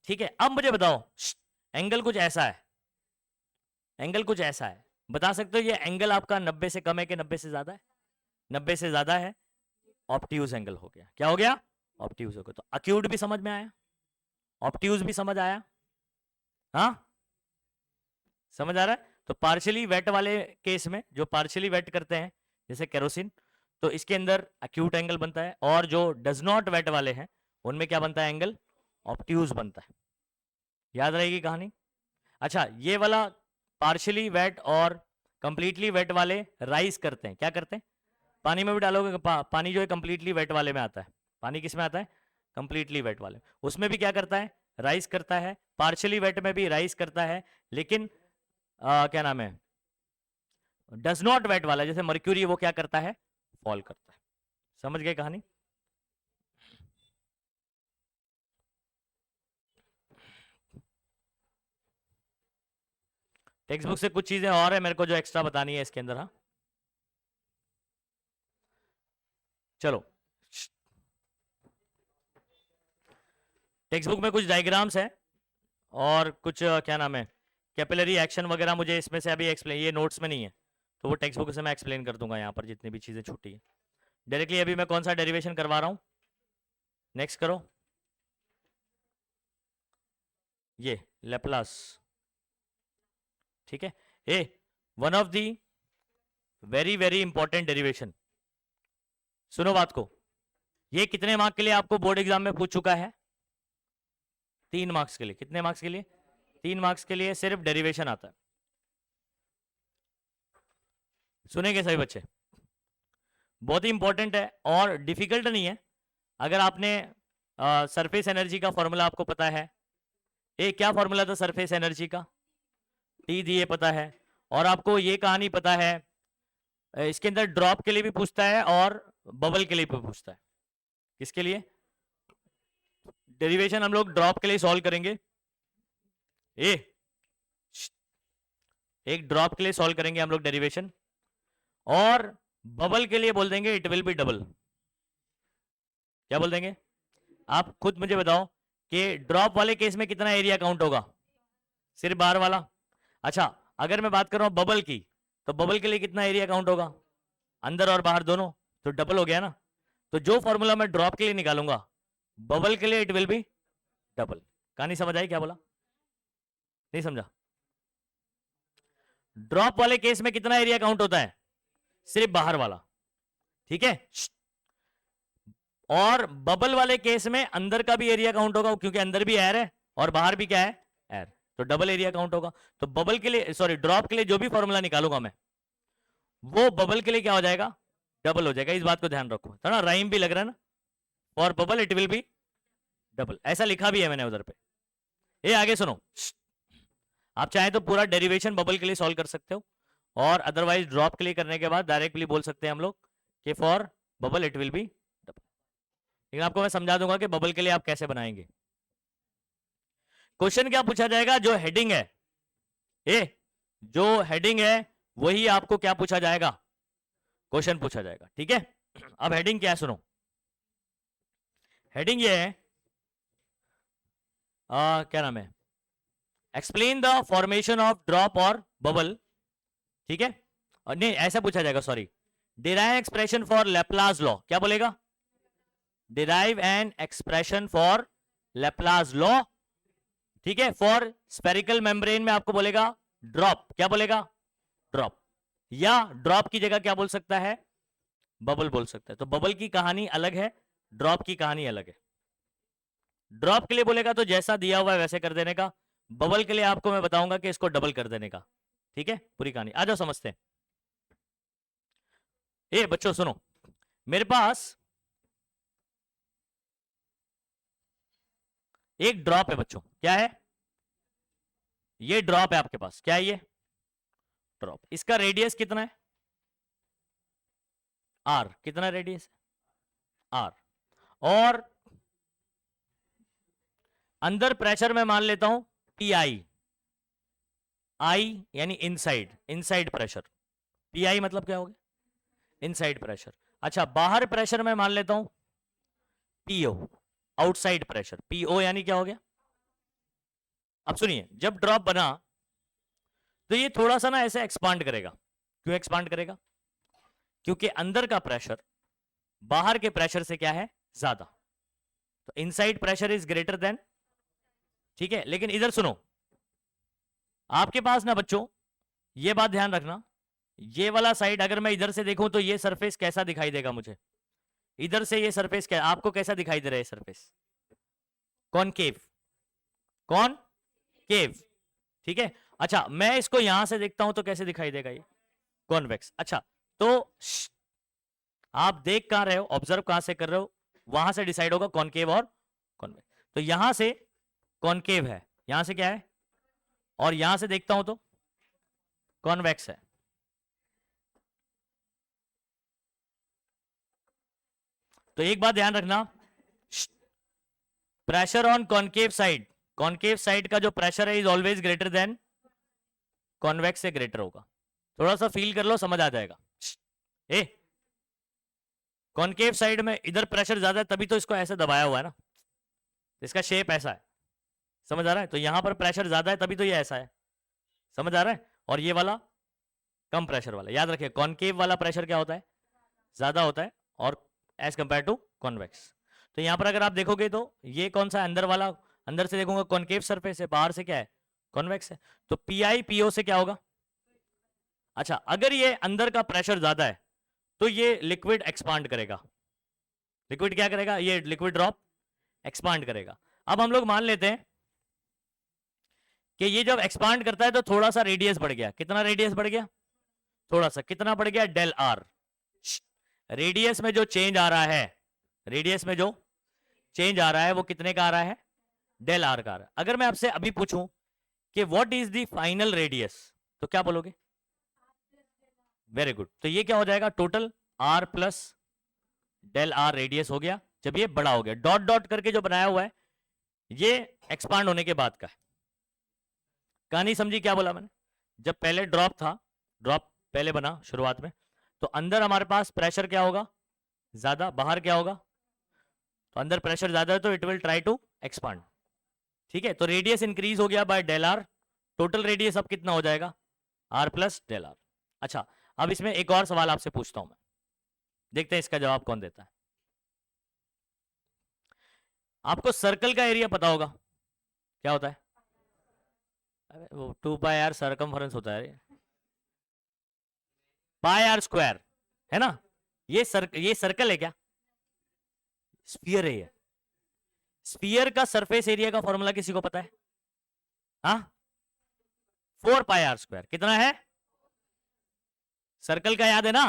ठीक है। अब मुझे बताओ, एंगल कुछ ऐसा है, एंगल कुछ ऐसा है, बता सकते हो ये एंगल आपका 90 से कम है कि 90 से ज्यादा है? 90 से ज्यादा है, ऑब्ट्यूज एंगल हो गया। क्या हो गया? ऑब्ट्यूज हो गया। तो अक्यूट भी समझ में आया, ऑब्ट्यूज भी समझ आया, हाँ समझ आ रहा है। तो पार्शियली वेट वाले केस में, जो पार्शियली वेट करते हैं जैसे केरोसिन, तो इसके अंदर अक्यूट एंगल बनता है, और जो डज नॉट वेट वाले हैं उनमें क्या बनता है? एंगल ऑब्ट्यूज बनता है। याद रहेगी कहानी। अच्छा, ये वाला पार्शियली वेट और कंप्लीटली वेट वाले राइज करते हैं, क्या करते हैं? पानी में भी डालोगे, पानी जो है कंप्लीटली वेट वाले में आता है। पानी किस में आता है? कंप्लीटली वेट वाले। उसमें भी क्या करता है? राइज करता है। पार्शियली वेट में भी राइज करता है, लेकिन क्या नाम है, डज नॉट वेट वाला जैसे मर्क्यूरी, वो क्या करता है? फॉल करता है। समझ गए कहानी? टेक्स्ट बुक से कुछ चीजें और है मेरे को जो एक्स्ट्रा बतानी है इसके अंदर, हाँ चलो। टेक्स्ट बुक में कुछ डायग्राम्स है और कुछ क्या नाम है, कैपिलरी एक्शन वगैरह मुझे इसमें से अभी एक्सप्लेन, ये नोट्स में नहीं है, तो वो टेक्स्ट बुक से मैं एक्सप्लेन कर दूंगा यहाँ पर जितनी भी चीजें छूटी है। डायरेक्टली अभी मैं कौन सा डेरिवेशन करवा रहा हूँ, नेक्स्ट करो, ये लेप्लास, ठीक है। A one of the very very important derivation, सुनो बात को। ये कितने मार्क के लिए आपको बोर्ड एग्जाम में पूछ चुका है? 3 मार्क्स के लिए। कितने मार्क्स के लिए? 3 मार्क्स के लिए सिर्फ डेरिवेशन आता है। सुनेंगे सभी बच्चे? बहुत ही इंपॉर्टेंट है और डिफिकल्ट नहीं है। अगर आपने सरफेस एनर्जी का फॉर्मूला आपको पता है, ए क्या फॉर्मूला था सरफेस एनर्जी का? टी दिए पता है, और आपको ये कहानी पता है, इसके अंदर ड्रॉप के लिए भी पूछता है और बबल के लिए भी पूछता है। किसके लिए? डेरिवेशन हम लोग ड्रॉप के लिए सॉल्व करेंगे, एक ड्रॉप के लिए सॉल्व करेंगे हम लोग डेरिवेशन, और बबल के लिए बोल देंगे इट विल बी डबल। क्या बोल देंगे? आप खुद मुझे बताओ कि ड्रॉप वाले केस में कितना एरिया काउंट होगा? सिर्फ बाहर वाला। अच्छा, अगर मैं बात कर रहा हूं बबल की, तो बबल के लिए कितना एरिया काउंट होगा? अंदर और बाहर दोनों, तो डबल हो गया ना। तो जो फॉर्मूला मैं ड्रॉप के लिए निकालूंगा, बबल के लिए इट विल बी डबल। कहानी समझ आई? क्या बोला? नहीं समझा? ड्रॉप वाले केस में कितना एरिया काउंट होता है? सिर्फ बाहर वाला, ठीक है। और बबल वाले केस में अंदर का भी एरिया काउंट होगा, क्योंकि अंदर भी एयर है और बाहर भी क्या है? एयर। तो डबल एरिया काउंट होगा। तो बबल के लिए, सॉरी ड्रॉप के लिए जो भी फॉर्मूला निकालूंगा मैं, वो बबल के लिए क्या हो जाएगा? डबल हो जाएगा। इस बात को ध्यान रखो, थोड़ा राइम भी लग रहा है ना, for bubble it will be double, ऐसा लिखा भी है मैंने उधर पे। ये आगे सुनो, आप चाहें तो पूरा डेरिवेशन बबल के लिए सॉल्व कर सकते हो, और अदरवाइज ड्रॉप के लिए करने के बाद डायरेक्टली बोल सकते हैं हम लोग कि for bubble it will be double. लेकिन आपको मैं समझा दूंगा कि बबल के लिए आप कैसे बनाएंगे। क्वेश्चन क्या पूछा जाएगा? जो हेडिंग है, जो हेडिंग है वही आपको क्या पूछा जाएगा? क्वेश्चन पूछा जाएगा, ठीक है। अब हेडिंग क्या है सुनो। हेडिंग ये है, क्या नाम है, explain the formation of drop और बबल, ठीक है। और नहीं, ऐसा पूछा जाएगा, sorry, derive expression for Laplace law. क्या बोलेगा? Derive an expression for Laplace law, ठीक है। फॉर स्पेरिकल मेम्ब्रेन में आपको बोलेगा ड्रॉप। क्या बोलेगा? ड्रॉप। या ड्रॉप की जगह क्या बोल सकता है? बबल बोल सकता है। तो बबल की कहानी अलग है, ड्रॉप की कहानी अलग है। ड्रॉप के लिए बोलेगा तो जैसा दिया हुआ है वैसे कर देने का, बबल के लिए आपको मैं बताऊंगा कि इसको डबल कर देने का, ठीक है, पूरी कहानी आ जाओ समझते हैं। ए बच्चों सुनो, मेरे पास एक ड्रॉप है बच्चों, क्या है? ये ड्रॉप है आपके पास, क्या है ये? ड्रॉप। इसका रेडियस कितना है? आर। कितना रेडियस है? आर। और अंदर प्रेशर में मान लेता हूं पी आई। आई यानी inside, inside pressure. P I मतलब क्या हो गया? Inside pressure. अच्छा, बाहर प्रेशर में मान लेता हूं पीओ, आउटसाइड प्रेशर। पीओ यानी क्या हो गया? अब सुनिए, जब ड्रॉप बना तो ये थोड़ा सा ना ऐसे एक्सपांड करेगा। क्यों एक्सपांड करेगा? क्योंकि अंदर का प्रेशर बाहर के प्रेशर से क्या है? ज्यादा। तो inside pressure is greater than, ठीक है। लेकिन इधर सुनो, आपके पास ना बच्चों, ये बात ध्यान रखना, ये वाला साइड अगर मैं इधर से देखूं तो ये सरफेस कैसा दिखाई देगा मुझे? इधर से ये सरफेस क्या, आपको कैसा दिखाई दे रहा है सरफेस? कॉनकेव, कॉनकेव, ठीक है। अच्छा, मैं इसको यहां से देखता हूं तो कैसे दिखाई देगा? ये कॉन्वेक्स। अच्छा, तो आप देख कहां रहे हो, ऑब्जर्व कहां से कर रहे हो, वहां से डिसाइड होगा कॉनकेव और कॉन्वेक्स। तो यहां से कॉनकेव है, यहां से क्या है, और यहां से देखता हूं तो कॉन्वेक्स है। तो एक बात ध्यान रखना, pressure on concave side, concave side का जो प्रेशर है is always greater than convex से ग्रेटर होगा। थोड़ा सा फील कर लो, समझ आ जाएगा। ए, कॉनकेव साइड में इधर प्रेशर ज्यादा है, तभी तो इसको ऐसे दबाया हुआ है ना, इसका शेप ऐसा है, समझ आ रहा है? तो यहां पर प्रेशर ज्यादा है तभी तो ये ऐसा है, समझ आ रहा है? और ये वाला कम प्रेशर वाला, याद रखिए कॉनकेव वाला प्रेशर क्या होता है? ज्यादा होता है, और एज कंपेयर टू कॉन्वेक्स। तो यहां पर अगर आप देखोगे तो ये कौन सा अंदर वाला, अंदर से देखूंगा कॉनकेव सरफेस है, बाहर से क्या है? कॉन्वेक्स है। तो पी आई पीओ से क्या होगा? अच्छा, अगर ये अंदर का प्रेशर ज्यादा है तो ये लिक्विड एक्सपांड करेगा। लिक्विड क्या करेगा? ये लिक्विड ड्रॉप एक्सपांड करेगा। अब हम लोग मान लेते हैं कि ये जब एक्सपांड करता है तो थोड़ा सा रेडियस बढ़ गया। कितना रेडियस बढ़ गया? थोड़ा सा। कितना बढ़ गया? Del R. रेडियस में जो चेंज आ रहा है, रेडियस में जो चेंज आ रहा है वो कितने का आ रहा है? डेल आर का आ रहा है। अगर मैं आपसे अभी पूछूं कि what is the final radius, तो क्या बोलोगे? Very good. तो ये क्या हो जाएगा? Total R plus del R radius हो गया जब ये बड़ा हो गया। डॉट डॉट करके जो बनाया हुआ है ये एक्सपांड होने के बाद का है। कहानी समझी क्या बोला मैंने? जब पहले ड्रॉप था, ड्रॉप पहले बना शुरुआत में, तो अंदर हमारे पास प्रेशर क्या होगा? ज्यादा। बाहर क्या होगा? तो अंदर प्रेशर ज्यादा है तो it will try to expand, ठीक है। तो रेडियस इंक्रीज हो गया by del R. Total radius अब कितना हो जाएगा? R plus del R. अच्छा, अब इसमें एक और सवाल आपसे पूछता हूं मैं, देखते हैं इसका जवाब कौन देता है। आपको सर्कल का एरिया पता होगा, क्या होता है? अरे वो 2 पाई आर सरकमफरेंस होता है, पाई आर स्क्वायर, है ना? ये सर्कल है क्या? स्फीयर है ये। स्फीयर का सरफेस एरिया का फॉर्मूला किसी को पता है? हाँ, 4 पाई आर स्क्वायर। कितना है? सर्कल का याद है ना,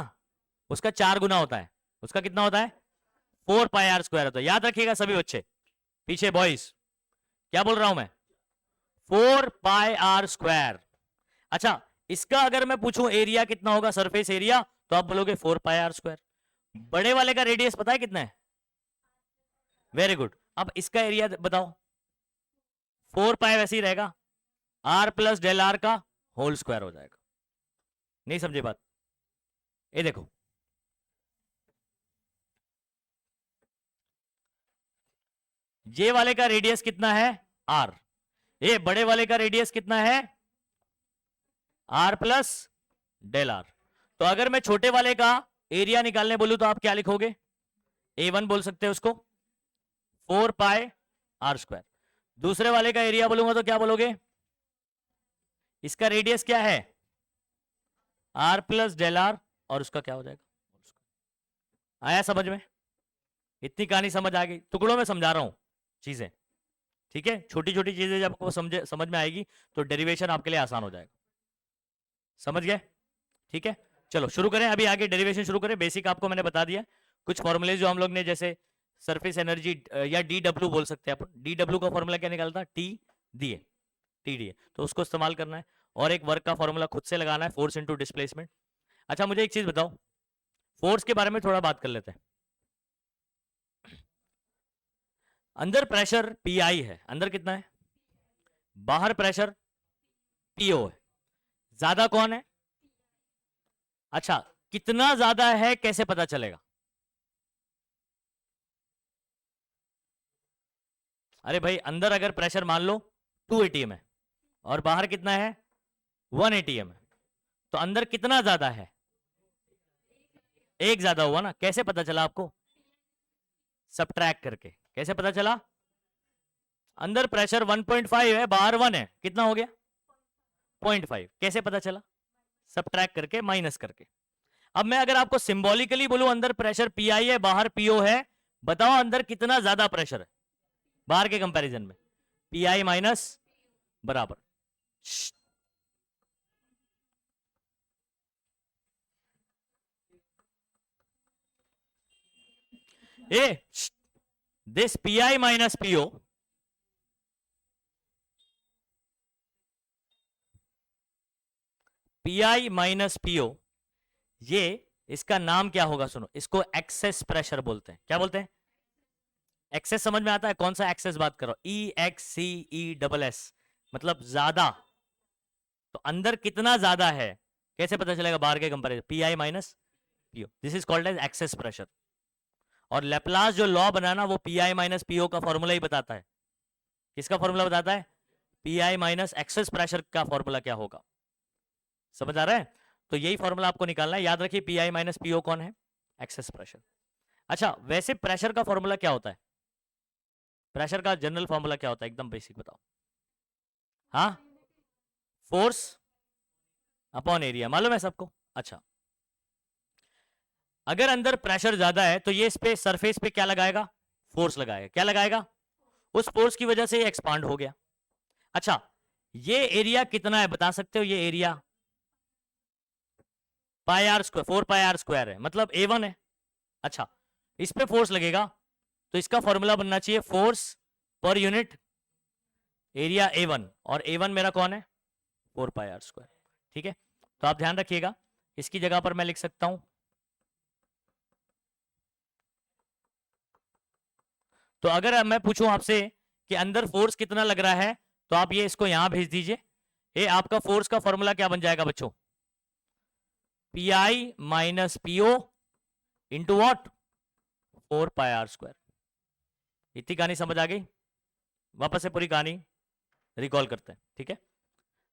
उसका 4 गुना होता है। उसका कितना होता है? 4 पाई आर स्क्वायर होता है। याद रखिएगा सभी बच्चे, पीछे बॉयज, क्या बोल रहा हूं मैं? 4 पाई आर स्क्वायर। अच्छा, इसका अगर मैं पूछूं एरिया कितना होगा, सरफेस एरिया, तो आप बोलोगे 4 पाई आर स्क्वायर। बड़े वाले का रेडियस पता है कितना है? Very good. अब इसका एरिया बताओ। 4 पाई वैसे ही रहेगा, आर प्लस डेल आर का होल स्क्वायर हो जाएगा। नहीं समझे बात? ये देखो, ये वाले का रेडियस कितना है? आर। ये बड़े वाले का रेडियस कितना है? R plus del R. तो अगर मैं छोटे वाले का एरिया निकालने बोलूं तो आप क्या लिखोगे? A1 बोल सकते हैं उसको, 4 पाई आर स्क्वायर। दूसरे वाले का एरिया बोलूंगा तो क्या बोलोगे? इसका रेडियस क्या है? आर प्लस डेल आर, और उसका क्या हो जाएगा? आया समझ में? इतनी कहानी समझ आ गई? टुकड़ों में समझा रहा हूं चीजें, ठीक है। छोटी छोटी चीजें जब आपको समझ में आएगी तो डेरिवेशन आपके लिए आसान हो जाएगा। समझ गए? ठीक है, चलो शुरू करें, अभी आगे डेरिवेशन शुरू करें। बेसिक आपको मैंने बता दिया, कुछ फॉर्मूले जो हम लोग ने, जैसे सरफेस एनर्जी या DW बोल सकते हैं अपन। DW का फॉर्मूला क्या निकालता? टी दिए, टी दिए, तो उसको इस्तेमाल करना है। और एक वर्क का फॉर्मूला खुद से लगाना है, फोर्स इनटू डिस्प्लेसमेंट। अच्छा मुझे एक चीज बताओ, फोर्स के बारे में थोड़ा बात कर लेते हैं। अंदर प्रेशर PI है, अंदर कितना है? बाहर प्रेशर PO है। ज्यादा कौन है? अच्छा, कितना ज्यादा है कैसे पता चलेगा? अरे भाई, अंदर अगर प्रेशर मान लो 2 ATM है और बाहर कितना है? 1 ATM है, तो अंदर कितना ज्यादा है? एक ज्यादा हुआ ना। कैसे पता चला आपको? सब्ट्रैक्ट करके। कैसे पता चला? अंदर प्रेशर 1.5 है, बाहर 1 है, कितना हो गया? 0.5। कैसे पता चला? सब्ट्रैक्ट करके, माइनस करके। अब मैं अगर आपको सिंबॉलिकली बोलूं अंदर प्रेशर PI है, बाहर PO है, बताओ अंदर कितना ज्यादा प्रेशर है बाहर के कंपैरिजन में? PI माइनस बराबर ए, this PI minus PO PI minus PO, ये इसका नाम क्या होगा? सुनो, इसको एक्सेस प्रेशर बोलते हैं। क्या बोलते हैं? एक्सेस समझ में आता है? कौन सा एक्सेस बात करो? EXCESS, मतलब ज्यादा। तो अंदर कितना ज्यादा है कैसे पता चलेगा बाहर के comparison? PI minus PO, this is called as excess pressure. और लेप्लास जो लॉ बनाना वो PI माइनस PO का फॉर्मूला ही बताता है। किसका फॉर्मूला बताता है? PI माइनस एक्सेस प्रेशर का फॉर्मूला क्या होगा? समझ आ रहा है? तो यही फॉर्मूला आपको निकालना है। याद रखिए, PI माइनस PO कौन है? Excess pressure. अच्छा, वैसे प्रेशर का फॉर्मूला क्या होता है? प्रेशर का जनरल फॉर्मूला क्या होता है? एकदम बेसिक बताओ। हाँ, फोर्स अपॉन एरिया, मालूम है सबको? अच्छा, अगर अंदर प्रेशर ज्यादा है तो ये इस पे सरफेस पे क्या लगाएगा? फोर्स लगाएगा। क्या लगाएगा? उस फोर्स की वजह से ये एक्सपांड हो गया। अच्छा, ये एरिया कितना है बता सकते हो? ये area pi R square, 4 pi R square है, मतलब A1 है। अच्छा, इस पे फोर्स लगेगा तो इसका फॉर्मूला बनना चाहिए force per unit area A1, और A1 मेरा कौन है? 4 पाई आर स्क्वायर। ठीक है, तो आप ध्यान रखिएगा, इसकी जगह पर मैं लिख सकता हूं, तो अगर मैं पूछूं आपसे कि अंदर फोर्स कितना लग रहा है, तो आप ये इसको यहां भेज दीजिए। ये आपका फोर्स का फॉर्मूला क्या बन जाएगा बच्चों? PI minus PO into what? 4 pi R square. इतनी कहानी समझ आ गई? वापस से पूरी कहानी रिकॉल करते हैं। ठीक है,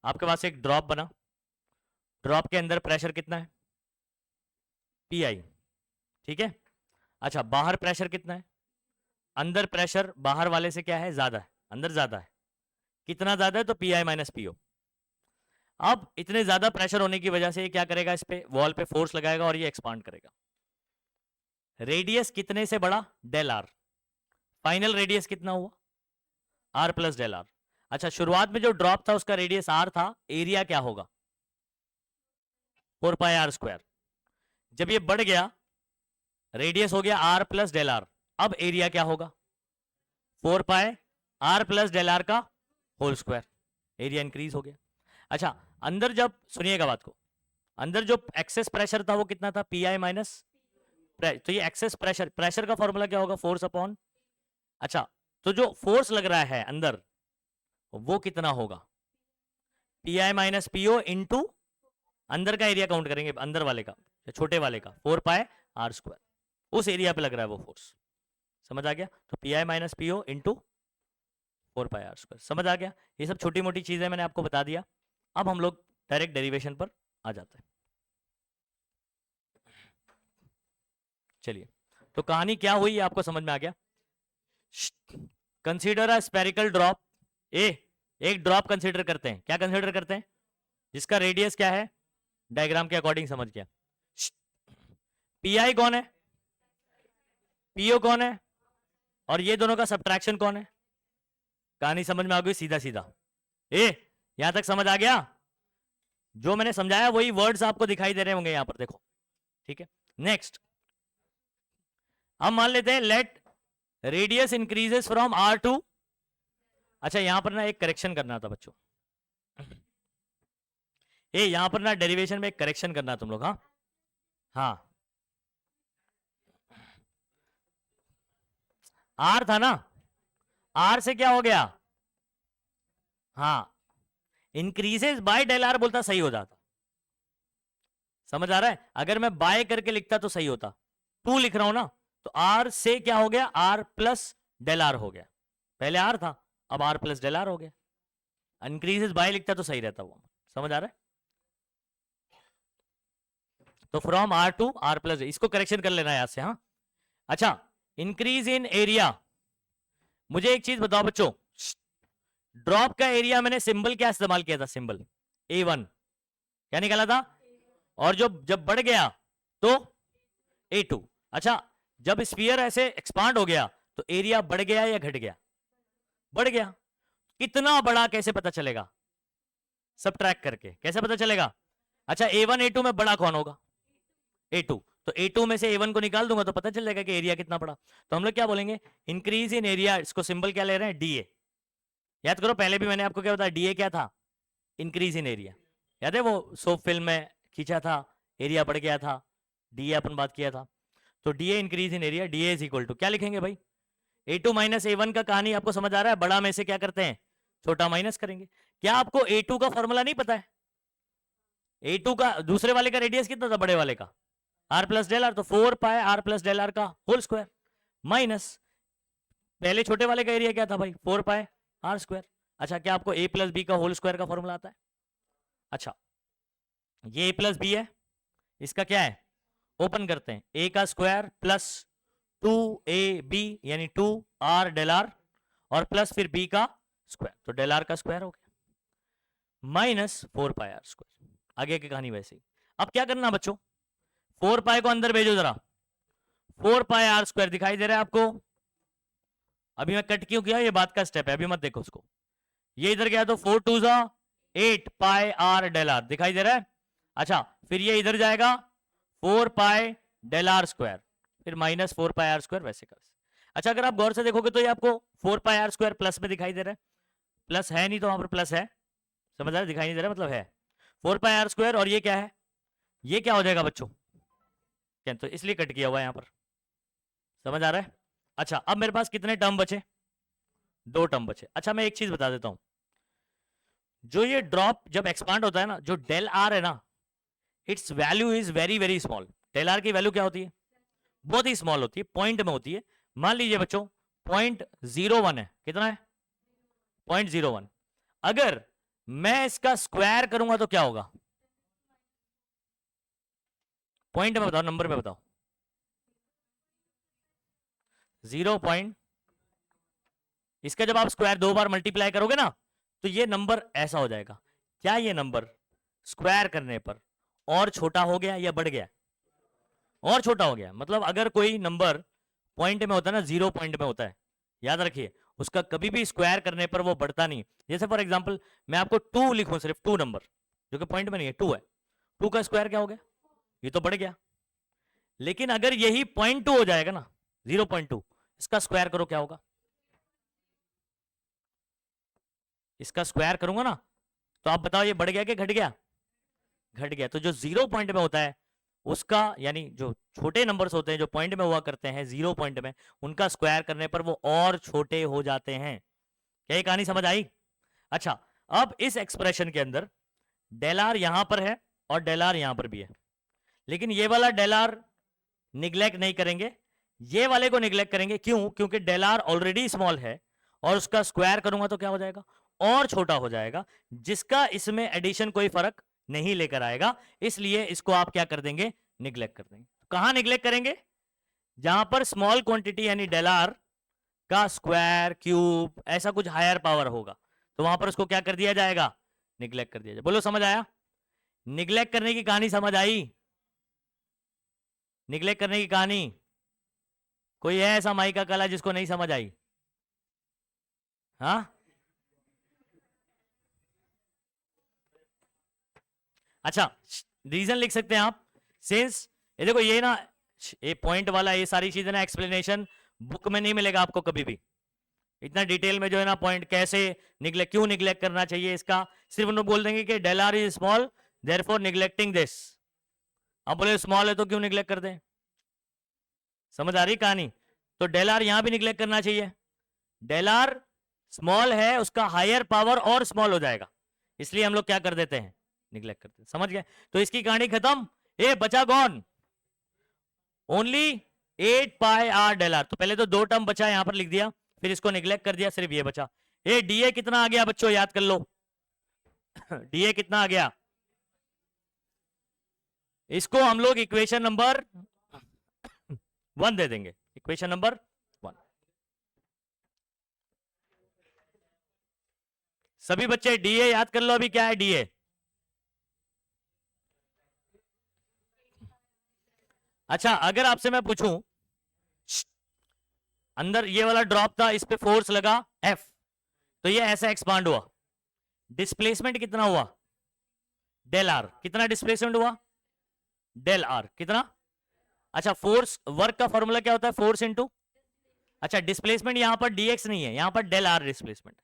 आपके पास एक ड्रॉप बना, ड्रॉप के अंदर प्रेशर कितना है? PI। ठीक है, अच्छा बाहर प्रेशर कितना है? अंदर प्रेशर बाहर वाले से क्या है? ज्यादा है, अंदर ज्यादा है। कितना ज्यादा है? तो PI माइनस PO। अब इतने ज्यादा प्रेशर होने की वजह से ये क्या करेगा? इस पे वॉल पे फोर्स लगाएगा और ये एक्सपांड करेगा। रेडियस कितने से बड़ा? Del are. फाइनल रेडियस कितना हुआ? R plus del R. अच्छा, शुरुआत में जो ड्रॉप था उसका रेडियस R था, एरिया क्या होगा? 4 पाई आर स्क्वायर। जब ये बढ़ गया, रेडियस हो गया R प्लस डेल आर, अब एरिया क्या होगा? 4 पाई R प्लस डेल आर का होल स्क्वायर। एरिया इंक्रीज हो गया। अच्छा, अंदर जब, सुनिएगा बात को, अंदर जो एक्सेस प्रेशर था वो कितना था? PI माइनस, तो ये एक्सेस प्रेशर, प्रेशर का फॉर्मूला क्या होगा? Force upon. अच्छा, तो जो फोर्स लग रहा है अंदर वो कितना होगा? PI माइनस PO इंटू अंदर का एरिया काउंट करेंगे, अंदर वाले का, छोटे वाले का, 4 पाई आर स्क्वायर। उस एरिया पे लग रहा है वो फोर्स। समझ आ गया? तो PI minus PO into 4 pi R square. समझ आ गया? ये सब छोटी मोटी चीजें मैंने आपको बता दिया। अब हम लोग डायरेक्ट डेरिवेशन पर आ जाते हैं। चलिए, तो कहानी क्या हुई आपको समझ में आ गया? कंसीडर अ स्पेरिकल ड्रॉप ए। एक ड्रॉप कंसीडर करते हैं। क्या कंसीडर करते हैं? जिसका रेडियस क्या है? डायग्राम के अकॉर्डिंग समझ गया। PI कौन है? PO कौन है? और ये दोनों का सब्ट्रैक्शन कौन है? कहानी समझ में आ गई? सीधा सीधा। ए, यहां तक समझ आ गया? जो मैंने समझाया वही वर्ड्स आपको दिखाई दे रहे होंगे यहां पर, देखो, ठीक है। नेक्स्ट हम मान लेते हैं let radius increases from R to, अच्छा यहां पर ना एक करेक्शन करना था बच्चों, यहां पर ना डेरिवेशन में एक करेक्शन करना तुम लोग, हाँ हाँ, आर था ना, आर से क्या हो गया, हाँ, इंक्रीजेस बाय डेल आर बोलता सही हो जाता, समझ आ रहा है। अगर मैं बाय करके लिखता तो सही होता, टू लिख रहा हूं ना, तो आर से क्या हो गया, आर प्लस डेल आर हो गया, पहले आर था अब आर प्लस डेल आर हो गया, इंक्रीजेस बाय लिखता तो सही रहता वो, समझ आ रहा है। तो from R to R plus, इसको करेक्शन कर लेना यहां से, हाँ। अच्छा, इंक्रीज इन एरिया, मुझे एक चीज बताओ बच्चों, ड्रॉप का एरिया मैंने सिंबल क्या इस्तेमाल किया था, सिंबल A1 क्या निकाला था, और जो जब बढ़ गया तो A2। अच्छा, जब स्फीयर ऐसे एक्सपांड हो गया तो एरिया बढ़ गया या घट गया, बढ़ गया, कितना बड़ा कैसे पता चलेगा, सबट्रैक्ट करके कैसे पता चलेगा। अच्छा, A1 A2 में बड़ा कौन होगा, A2, तो A2 में से A1 को निकाल दूंगा तो पता चल जाएगा कि एरिया कितना बड़ा। तो हम लोग क्या बोलेंगे, इंक्रीज इन एरिया, इसको सिंबल क्या ले रहे हैं, DA। याद करो पहले भी मैंने आपको क्या बताया, DA क्या था, इंक्रीज इन एरिया, याद है वो सोप फिल्म में खींचा था, एरिया बढ़ गया था, DA अपन बात किया था। तो DA increase in area, DA is equal to क्या लिखेंगे भाई, A2 माइनस A1 का कहानी आपको समझ आ रहा है, बड़ा में से क्या करते हैं, छोटा माइनस करेंगे। क्या आपको A2 का फॉर्मूला नहीं पता है, A2 का दूसरे वाले का रेडियस कितना था, बड़े वाले का आर प्लस डेल आर, तो 4 पाए आर प्लस डेल आर का होल स्क्वायर माइनस पहले छोटे वाले का एरिया क्या था भाई, 4 पाए आर स्क्वायर। अच्छा, क्या आपको A प्लस बी का होल स्क्वायर का फॉर्मूला आता है, अच्छा ये A प्लस बी है, इसका क्या है, ओपन करते हैं, A का स्क्वायर प्लस 2AB यानी 2R डेल आर, और प्लस फिर B का स्क्वायर, तो डेल आर का स्क्वायर हो गया, माइनस 4 पाई आर स्क्वायर। आगे की कहानी वैसे ही। अब क्या करना बच्चों, 4 पाई को अंदर भेजो जरा, 4 पाई आर स्क्वायर दिखाई दे रहा है आपको, अभी मैं कट क्यों किया, ये बात का स्टेप है, अभी मत देखो उसको, ये इधर गया तो 4 टू जा 8 पाई आर डेल आर दिखाई दे रहा है। अच्छा, फिर ये इधर जाएगा 4 पाई डेल आर स्क्वायर, फिर माइनस 4 पाई आर स्क्वायर, वैसे कर। अच्छा, अगर आप गौर से देखोगे तो ये आपको 4 पाई आर स्क्वायर प्लस में दिखाई दे रहा है, प्लस है नहीं तो वहां पर प्लस है, समझ आ रहा है, दिखाई नहीं दे रहा मतलब है 4 पाई आर स्क्वायर, और ये क्या है, ये क्या हो जाएगा बच्चों, क्या, तो इसलिए कट किया हुआ है यहां पर, समझ आ रहा है। अच्छा, अब मेरे पास कितने टर्म बचे, 2 टर्म बचे। अच्छा, मैं एक चीज बता देता हूं, जो ये ड्रॉप जब एक्सपांड होता है ना, जो डेल आर है ना, it's value is very very small, del R की वैल्यू क्या होती है, बहुत ही स्मॉल होती है, पॉइंट में होती है। मान लीजिए बच्चों 0.01 है, कितना है 0.01, अगर मैं इसका स्क्वायर करूंगा तो क्या होगा, पॉइंट में बताओ, नंबर में बताओ, 0 पॉइंट, इसका जब आप स्क्वायर 2 बार मल्टीप्लाई करोगे ना तो ये नंबर ऐसा हो जाएगा। क्या ये नंबर स्क्वायर करने पर और छोटा हो गया या बढ़ गया, और छोटा हो गया, मतलब अगर कोई नंबर पॉइंट में होता है ना, 0 पॉइंट में होता है, याद रखिए उसका कभी भी स्क्वायर करने पर वो बढ़ता नहीं। जैसे फॉर एग्जांपल मैं आपको 2 लिखूं, सिर्फ 2 नंबर जो कि पॉइंट में नहीं है, 2 है, 2 का स्क्वायर क्या हो गया, ये तो बढ़ गया। लेकिन अगर यही 0.2 हो जाएगा ना, 0.2, इसका स्क्वायर करो क्या होगा, इसका स्क्वायर करूंगा ना, तो आप बताओ ये बढ़ गया कि घट गया, घट गया। तो जो 0 पॉइंट में होता है उसका, यानी जो छोटे नंबर्स होते हैं जो पॉइंट में हुआ करते हैं 0 पॉइंट में, उनका स्क्वायर करने पर वो और छोटे हो जाते हैं। क्या ये कहानी समझ आई। अच्छा, अब इस एक्सप्रेशन के अंदर डेल आर यहां पर है और डेल आर यहां पर भी है, लेकिन ये वाला डेल आर निग्लेक्ट नहीं करेंगे, ये वाले को निग्लेक्ट करेंगे, क्यों, क्योंकि डेल आर ऑलरेडी स्मॉल है और उसका स्क्वायर करूंगा तो क्या हो जाएगा, और छोटा हो जाएगा, जिसका इसमें एडिशन कोई फर्क नहीं लेकर आएगा, इसलिए इसको आप क्या कर देंगे, निग्लेक्ट कर देंगे। कहां निग्लेक्ट करेंगे, जहां पर स्मॉल क्वांटिटी यानी डेल आर का स्क्वायर क्यूब ऐसा कुछ हायर पावर होगा, तो वहां पर उसको क्या कर दिया जाएगा, निग्लेक्ट कर दिया जाए। बोलो समझ आया, निग्लेक्ट करने की कहानी समझ आई, निग्लेक्ट करने की कहानी, कोई है ऐसा माई का कला जिसको नहीं समझ आई, हाँ। अच्छा रीजन लिख सकते हैं आप, सिंस ये देखो ये ना, ये पॉइंट वाला ये सारी चीजें ना एक्सप्लेनेशन बुक में नहीं मिलेगा आपको कभी भी इतना डिटेल में, जो है ना पॉइंट कैसे निग्लेक्ट, क्यों निग्लेक्ट करना चाहिए इसका, सिर्फ उन्होंने बोल देंगे कि del R is small therefore neglecting this. अब बोले स्मॉल है तो क्यों निग्लेक्ट कर दें, समझ आ रही कहानी? तो डेल आर यहां भी निग्लेक्ट करना चाहिए, डेल आर स्मॉल है उसका हायर पावर और स्मॉल हो जाएगा, इसलिए हम लोग क्या कर देते हैं, निग्लेक्ट करते हैं। समझ गए? तो इसकी कहानी खत्म। ए बचा कौन, only 8 pi R del R. तो पहले तो 2 टर्म बचा यहां पर लिख दिया, फिर इसको निग्लेक्ट कर दिया, सिर्फ ये बचा। ए डीए कितना आ गया बच्चों, याद कर लो डीए कितना आ गया, इसको हम लोग इक्वेशन नंबर 1 दे देंगे, इक्वेशन नंबर 1। सभी बच्चे डीए याद कर लो, अभी क्या है डीए। अच्छा अगर आपसे मैं पूछूं, अंदर ये वाला ड्रॉप था, इस पे फोर्स लगा एफ, तो ये ऐसा एक्सपांड हुआ, डिस्प्लेसमेंट कितना हुआ, डेल आर। कितना डिस्प्लेसमेंट हुआ, डेल आर कितना। अच्छा फोर्स, वर्क का फॉर्मूला क्या होता है, फोर्स इनटू, अच्छा डिस्प्लेसमेंट यहां पर डीएक्स नहीं है, यहां पर डेल आर डिस्प्लेसमेंट।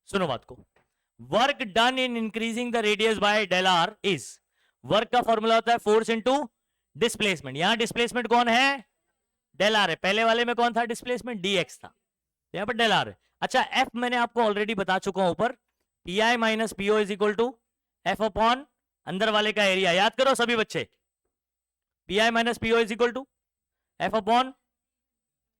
सुनो बात को, work done in increasing the radius by del R is, work का फॉर्मूला होता है फोर्स इनटू डिस्प्लेसमेंट। यहां डिस्प्लेसमेंट कौन है, डेल आर है, पहले वाले में कौन था डिस्प्लेसमेंट, डीएक्स था, यहां पर डेल आर है। अच्छा एफ मैंने आपको ऑलरेडी बता चुका हूं ऊपर, P I minus PO is equal to F upon अंदर वाले का एरिया। याद करो सभी बच्चे, P I minus PO is equal to F upon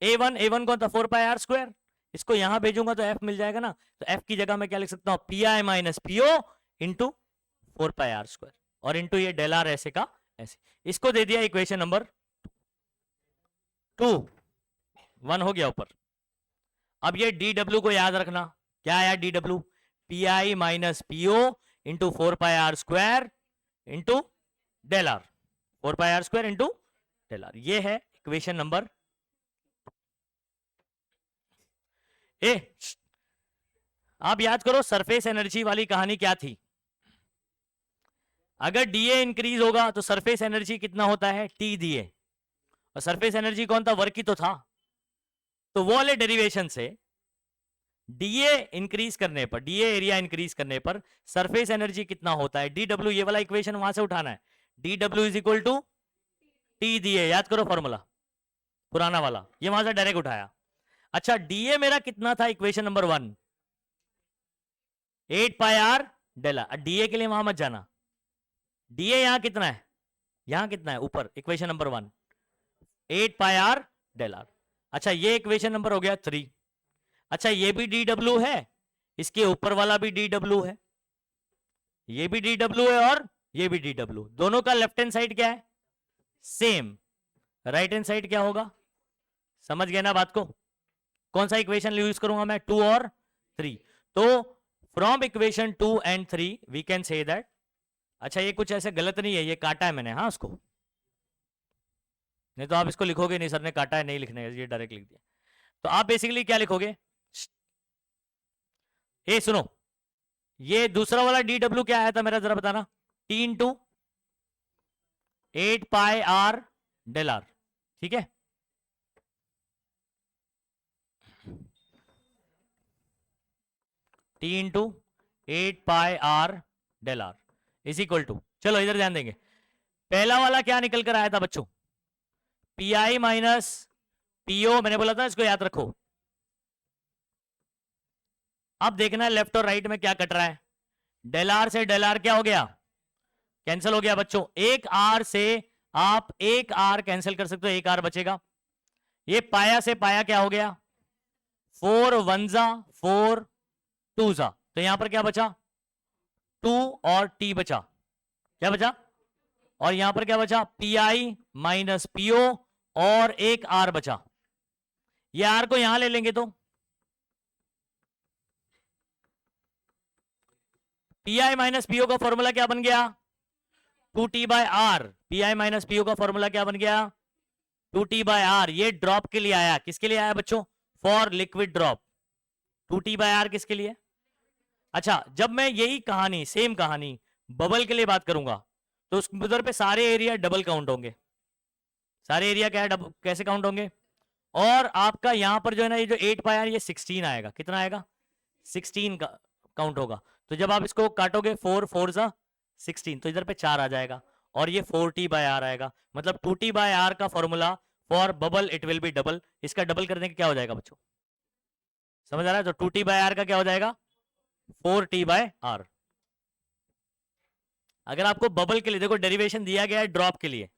A one कौन था, 4 पाई आर स्क्वायर। इसको यहां भेजूंगा तो एफ मिल जाएगा ना, तो एफ की जगह मैं क्या लिख सकता हूं, P I minus PO into 4 pi R square, और इंटू ये डेल आर ऐसे का ऐसे। इसको दे दिया इक्वेशन नंबर 2, 1 हो गया ऊपर। अब ये डी डब्ल्यू को याद रखना, क्या आया D W, P I minus PO into 4 pi R square into del R, 4 pi R square into del R, ये है इक्वेशन नंबर ए। आप याद करो सरफेस एनर्जी वाली कहानी क्या थी, अगर डीए इंक्रीज होगा तो सरफेस एनर्जी कितना होता है, टी दिए, और सरफेस एनर्जी कौन था, वर्क ही तो था। तो वो वाले डेरिवेशन से डीए इंक्रीज करने पर, डीए एरिया इंक्रीज करने पर सरफेस एनर्जी कितना होता है, डी डब्ल्यू, ये वाला इक्वेशन वहां से उठाना है, D W is equal to T दिए, याद करो फॉर्मूला पुराना वाला, ये वहां से डायरेक्ट उठाया। अच्छा डीए मेरा कितना था equation number 1, 8 pi R del R. DA के लिए वहां मत जाना, डीए यहां कितना है, यहां कितना है ऊपर, equation number 1 8 pi R del R. अच्छा ये इक्वेशन नंबर हो गया 3। अच्छा ये भी डी डब्ल्यू है, इसके ऊपर वाला भी डी डब्ल्यू है, ये भी डी डब्ल्यू है और ये भी डी डब्ल्यू, दोनों का लेफ्ट हैंड साइड क्या है, सेम, राइट हैंड साइड क्या होगा, समझ गए ना बात को। कौन सा इक्वेशन यूज करूंगा मैं, 2 और 3। तो from equation 2 and 3 we can say that, अच्छा ये कुछ ऐसे गलत नहीं है, ये काटा है मैंने, हाँ उसको, नहीं तो आप इसको लिखोगे नहीं, सर ने काटा है नहीं लिखने, ये डायरेक्ट लिख दिया। तो आप बेसिकली क्या लिखोगे, ए सुनो, ये दूसरा वाला डी डब्ल्यू क्या आया था मेरा, जरा बताना, T into 8 pi R del R, ठीक है। T into 8 pi R del R is equal to, चलो इधर ध्यान देंगे, पहला वाला क्या निकल कर आया था बच्चों, पी आई माइनस पीओ, मैंने बोला था इसको याद रखो। अब देखना है लेफ्ट और राइट में क्या कट रहा है, डेल आर से डेल आर क्या हो गया, कैंसिल हो गया बच्चों, एक आर से आप एक आर कैंसिल कर सकते हो, एक आर बचेगा। ये पाया से पाया क्या हो गया, 4 1 4 2 जा, तो यहां पर क्या बचा, 2 और टी बचा, क्या बचा, और यहां पर क्या बचा, पी आई माइनस पीओ और एक आर बचा। ये आर को यहां ले लेंगे तो पी आई माइनस पीओ का फॉर्मूला क्या बन गया, 2t by R, P I minus PO का फॉर्मूला क्या बन गया, 2t बाय आर। ये ड्रॉप के लिए आया, किसके लिए आया बच्चों, for liquid drop, 2t by R किसके लिए। अच्छा जब मैं यही कहानी, सेम कहानी बबल के लिए बात करूंगा, तो उस उधर पे सारे एरिया डबल काउंट होंगे, सारे एरिया क्या है कैसे काउंट होंगे। और आपका यहां पर जो है ना, ये जो 8 पाया ये 16 आएगा, कितना आएगा 16 का काउंट होगा। तो जब आप इसको काटोगे 4 4 जा 16, तो इधर पे 4 आ जाएगा और ये 4t/r आएगा। मतलब 2t/r का formula for bubble it will be double. इसका डबल करने का क्या हो जाएगा बच्चों, समझ आ रहा है। तो 2t/r का क्या हो जाएगा 4t/r। अगर आपको बबल के लिए देखो डेरिवेशन दिया गया है ड्रॉप के लिए,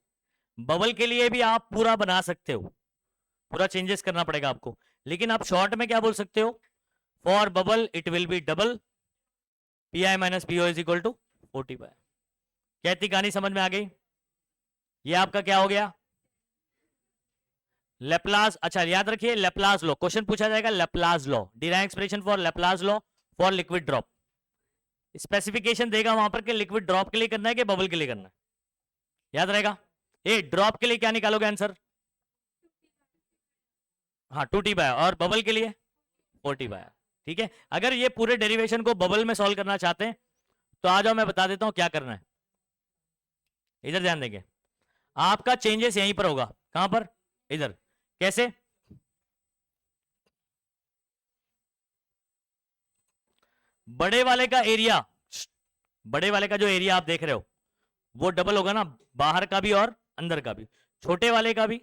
बबल के लिए भी आप पूरा बना सकते हो, पूरा चेंजेस करना पड़ेगा आपको। लेकिन आप शॉर्ट में क्या बोल सकते हो, for bubble it will be double P minus PO is equal to 4t/। क्या इतनी कहानी समझ में आ गई। ये आपका क्या हो गया लेप्लास। अच्छा याद रखिए लेप्लास लॉ, क्वेश्चन पूछा जाएगा Laplace law, derive expression for Laplace law for liquid drop. Specification देगा वहां पर कि लिक्विड ड्रॉप के लिए करना है कि बबल के लिए करना है, याद रहेगा। ए ड्रॉप के लिए क्या निकालोगे आंसर, हाँ 2t/r, और बबल के लिए 4t/r। ठीक है, अगर ये पूरे डेरिवेशन को बबल में सॉल्व करना चाहते हैं तो आ जाओ मैं बता देता हूं क्या करना है। इधर ध्यान देंगे, आपका चेंजेस यहीं पर होगा, कहां पर, इधर। कैसे, बड़े वाले का एरिया, बड़े वाले का जो एरिया आप देख रहे हो वो डबल होगा ना, बाहर का भी और अंदर का भी। छोटे वाले का भी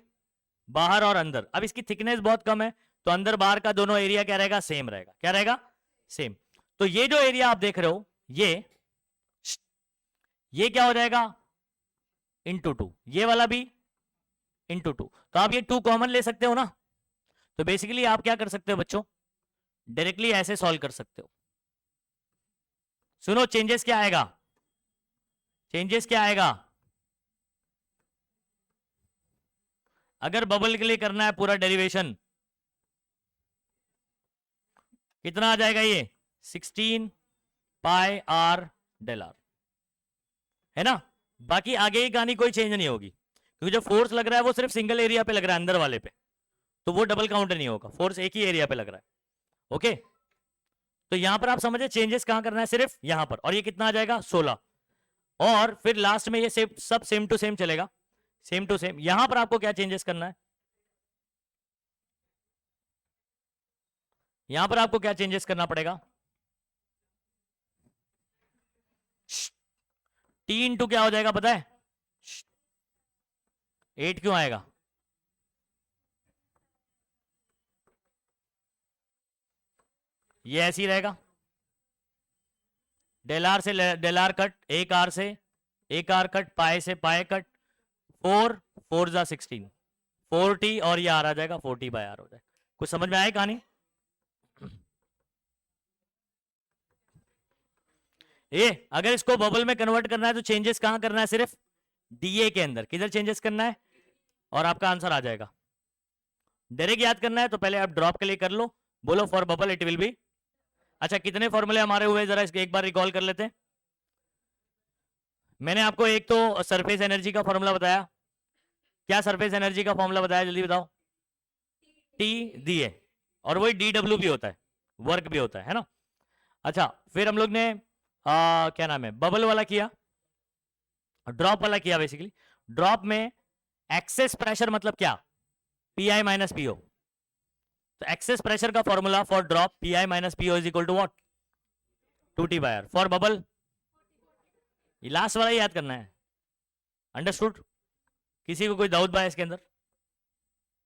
बाहर और अंदर। अब इसकी थिकनेस बहुत कम है तो अंदर बाहर का दोनों एरिया क्या रहेगा, सेम रहेगा। क्या रहेगा, सेम। तो ये जो एरिया आप देख रहे हो ये क्या हो जाएगा इंटू 2, ये वाला भी इंटू 2। तो आप ये 2 कॉमन ले सकते हो ना। तो बेसिकली आप क्या कर सकते हो बच्चों, डायरेक्टली ऐसे सॉल्व कर सकते हो। सुनो चेंजेस क्या आएगा, चेंजेस क्या आएगा, अगर बबल के लिए करना है पूरा डेरिवेशन, कितना आ जाएगा ये 16πr/r है ना। बाकी आगे की कहानी कोई चेंज नहीं होगी, क्योंकि जो फोर्स लग रहा है वो सिर्फ सिंगल एरिया पे लग रहा है, अंदर वाले पे, तो वो डबल काउंट नहीं होगा, फोर्स एक ही एरिया पे लग रहा है। ओके, तो यहां पर आप समझे चेंजेस कहां करना है, सिर्फ यहां पर। और ये कितना आ जाएगा 16, और फिर लास्ट में ये सब सेम टू सेम चलेगा, सेम टू सेम। यहां पर आपको क्या चेंजेस करना है, यहां पर आपको क्या चेंजेस करना पड़ेगा, टी इंटू क्या हो जाएगा पता है, 8 क्यों आएगा, ये ऐसे ही रहेगा, डेल आर से डेल आर कट, एक आर से एक आर कट, पाए से पाए कट, 4 4 जा 16, 4t, और ये आर आ जाएगा 4t/r हो जाएगा। कुछ समझ में आए कहानी। ये अगर इसको बबल में कन्वर्ट करना है तो चेंजेस कहां करना है, सिर्फ डीए के अंदर, किधर चेंजेस करना है, और आपका आंसर आ जाएगा। डायरेक्ट याद करना है तो पहले आप ड्रॉप के लिए कर लो, बोलो for bubble it will B. अच्छा कितने फॉर्मूले हमारे हुए जरा इसके एक बार रिकॉल कर लेते हैं। मैंने आपको एक तो सरफेस एनर्जी का फॉर्मूला बताया, क्या सरफेस एनर्जी का फॉर्मूला बताया जल्दी बताओ, टी दिए, और वही डी डब्ल्यू भी होता है, वर्क भी होता है ना। अच्छा फिर हम लोग ने क्या नाम है बबल वाला किया, ड्रॉप वाला किया। बेसिकली ड्रॉप में एक्सेस प्रेशर मतलब क्या, पी आई माइनस पीओ। तो एक्सेस प्रेशर का formula for drop P I minus PO is equal to what, 2t/r। For bubble ये लास्ट वाला ही याद करना है, अंडरस्टूड। किसी को कोई डाउट बा इसके अंदर,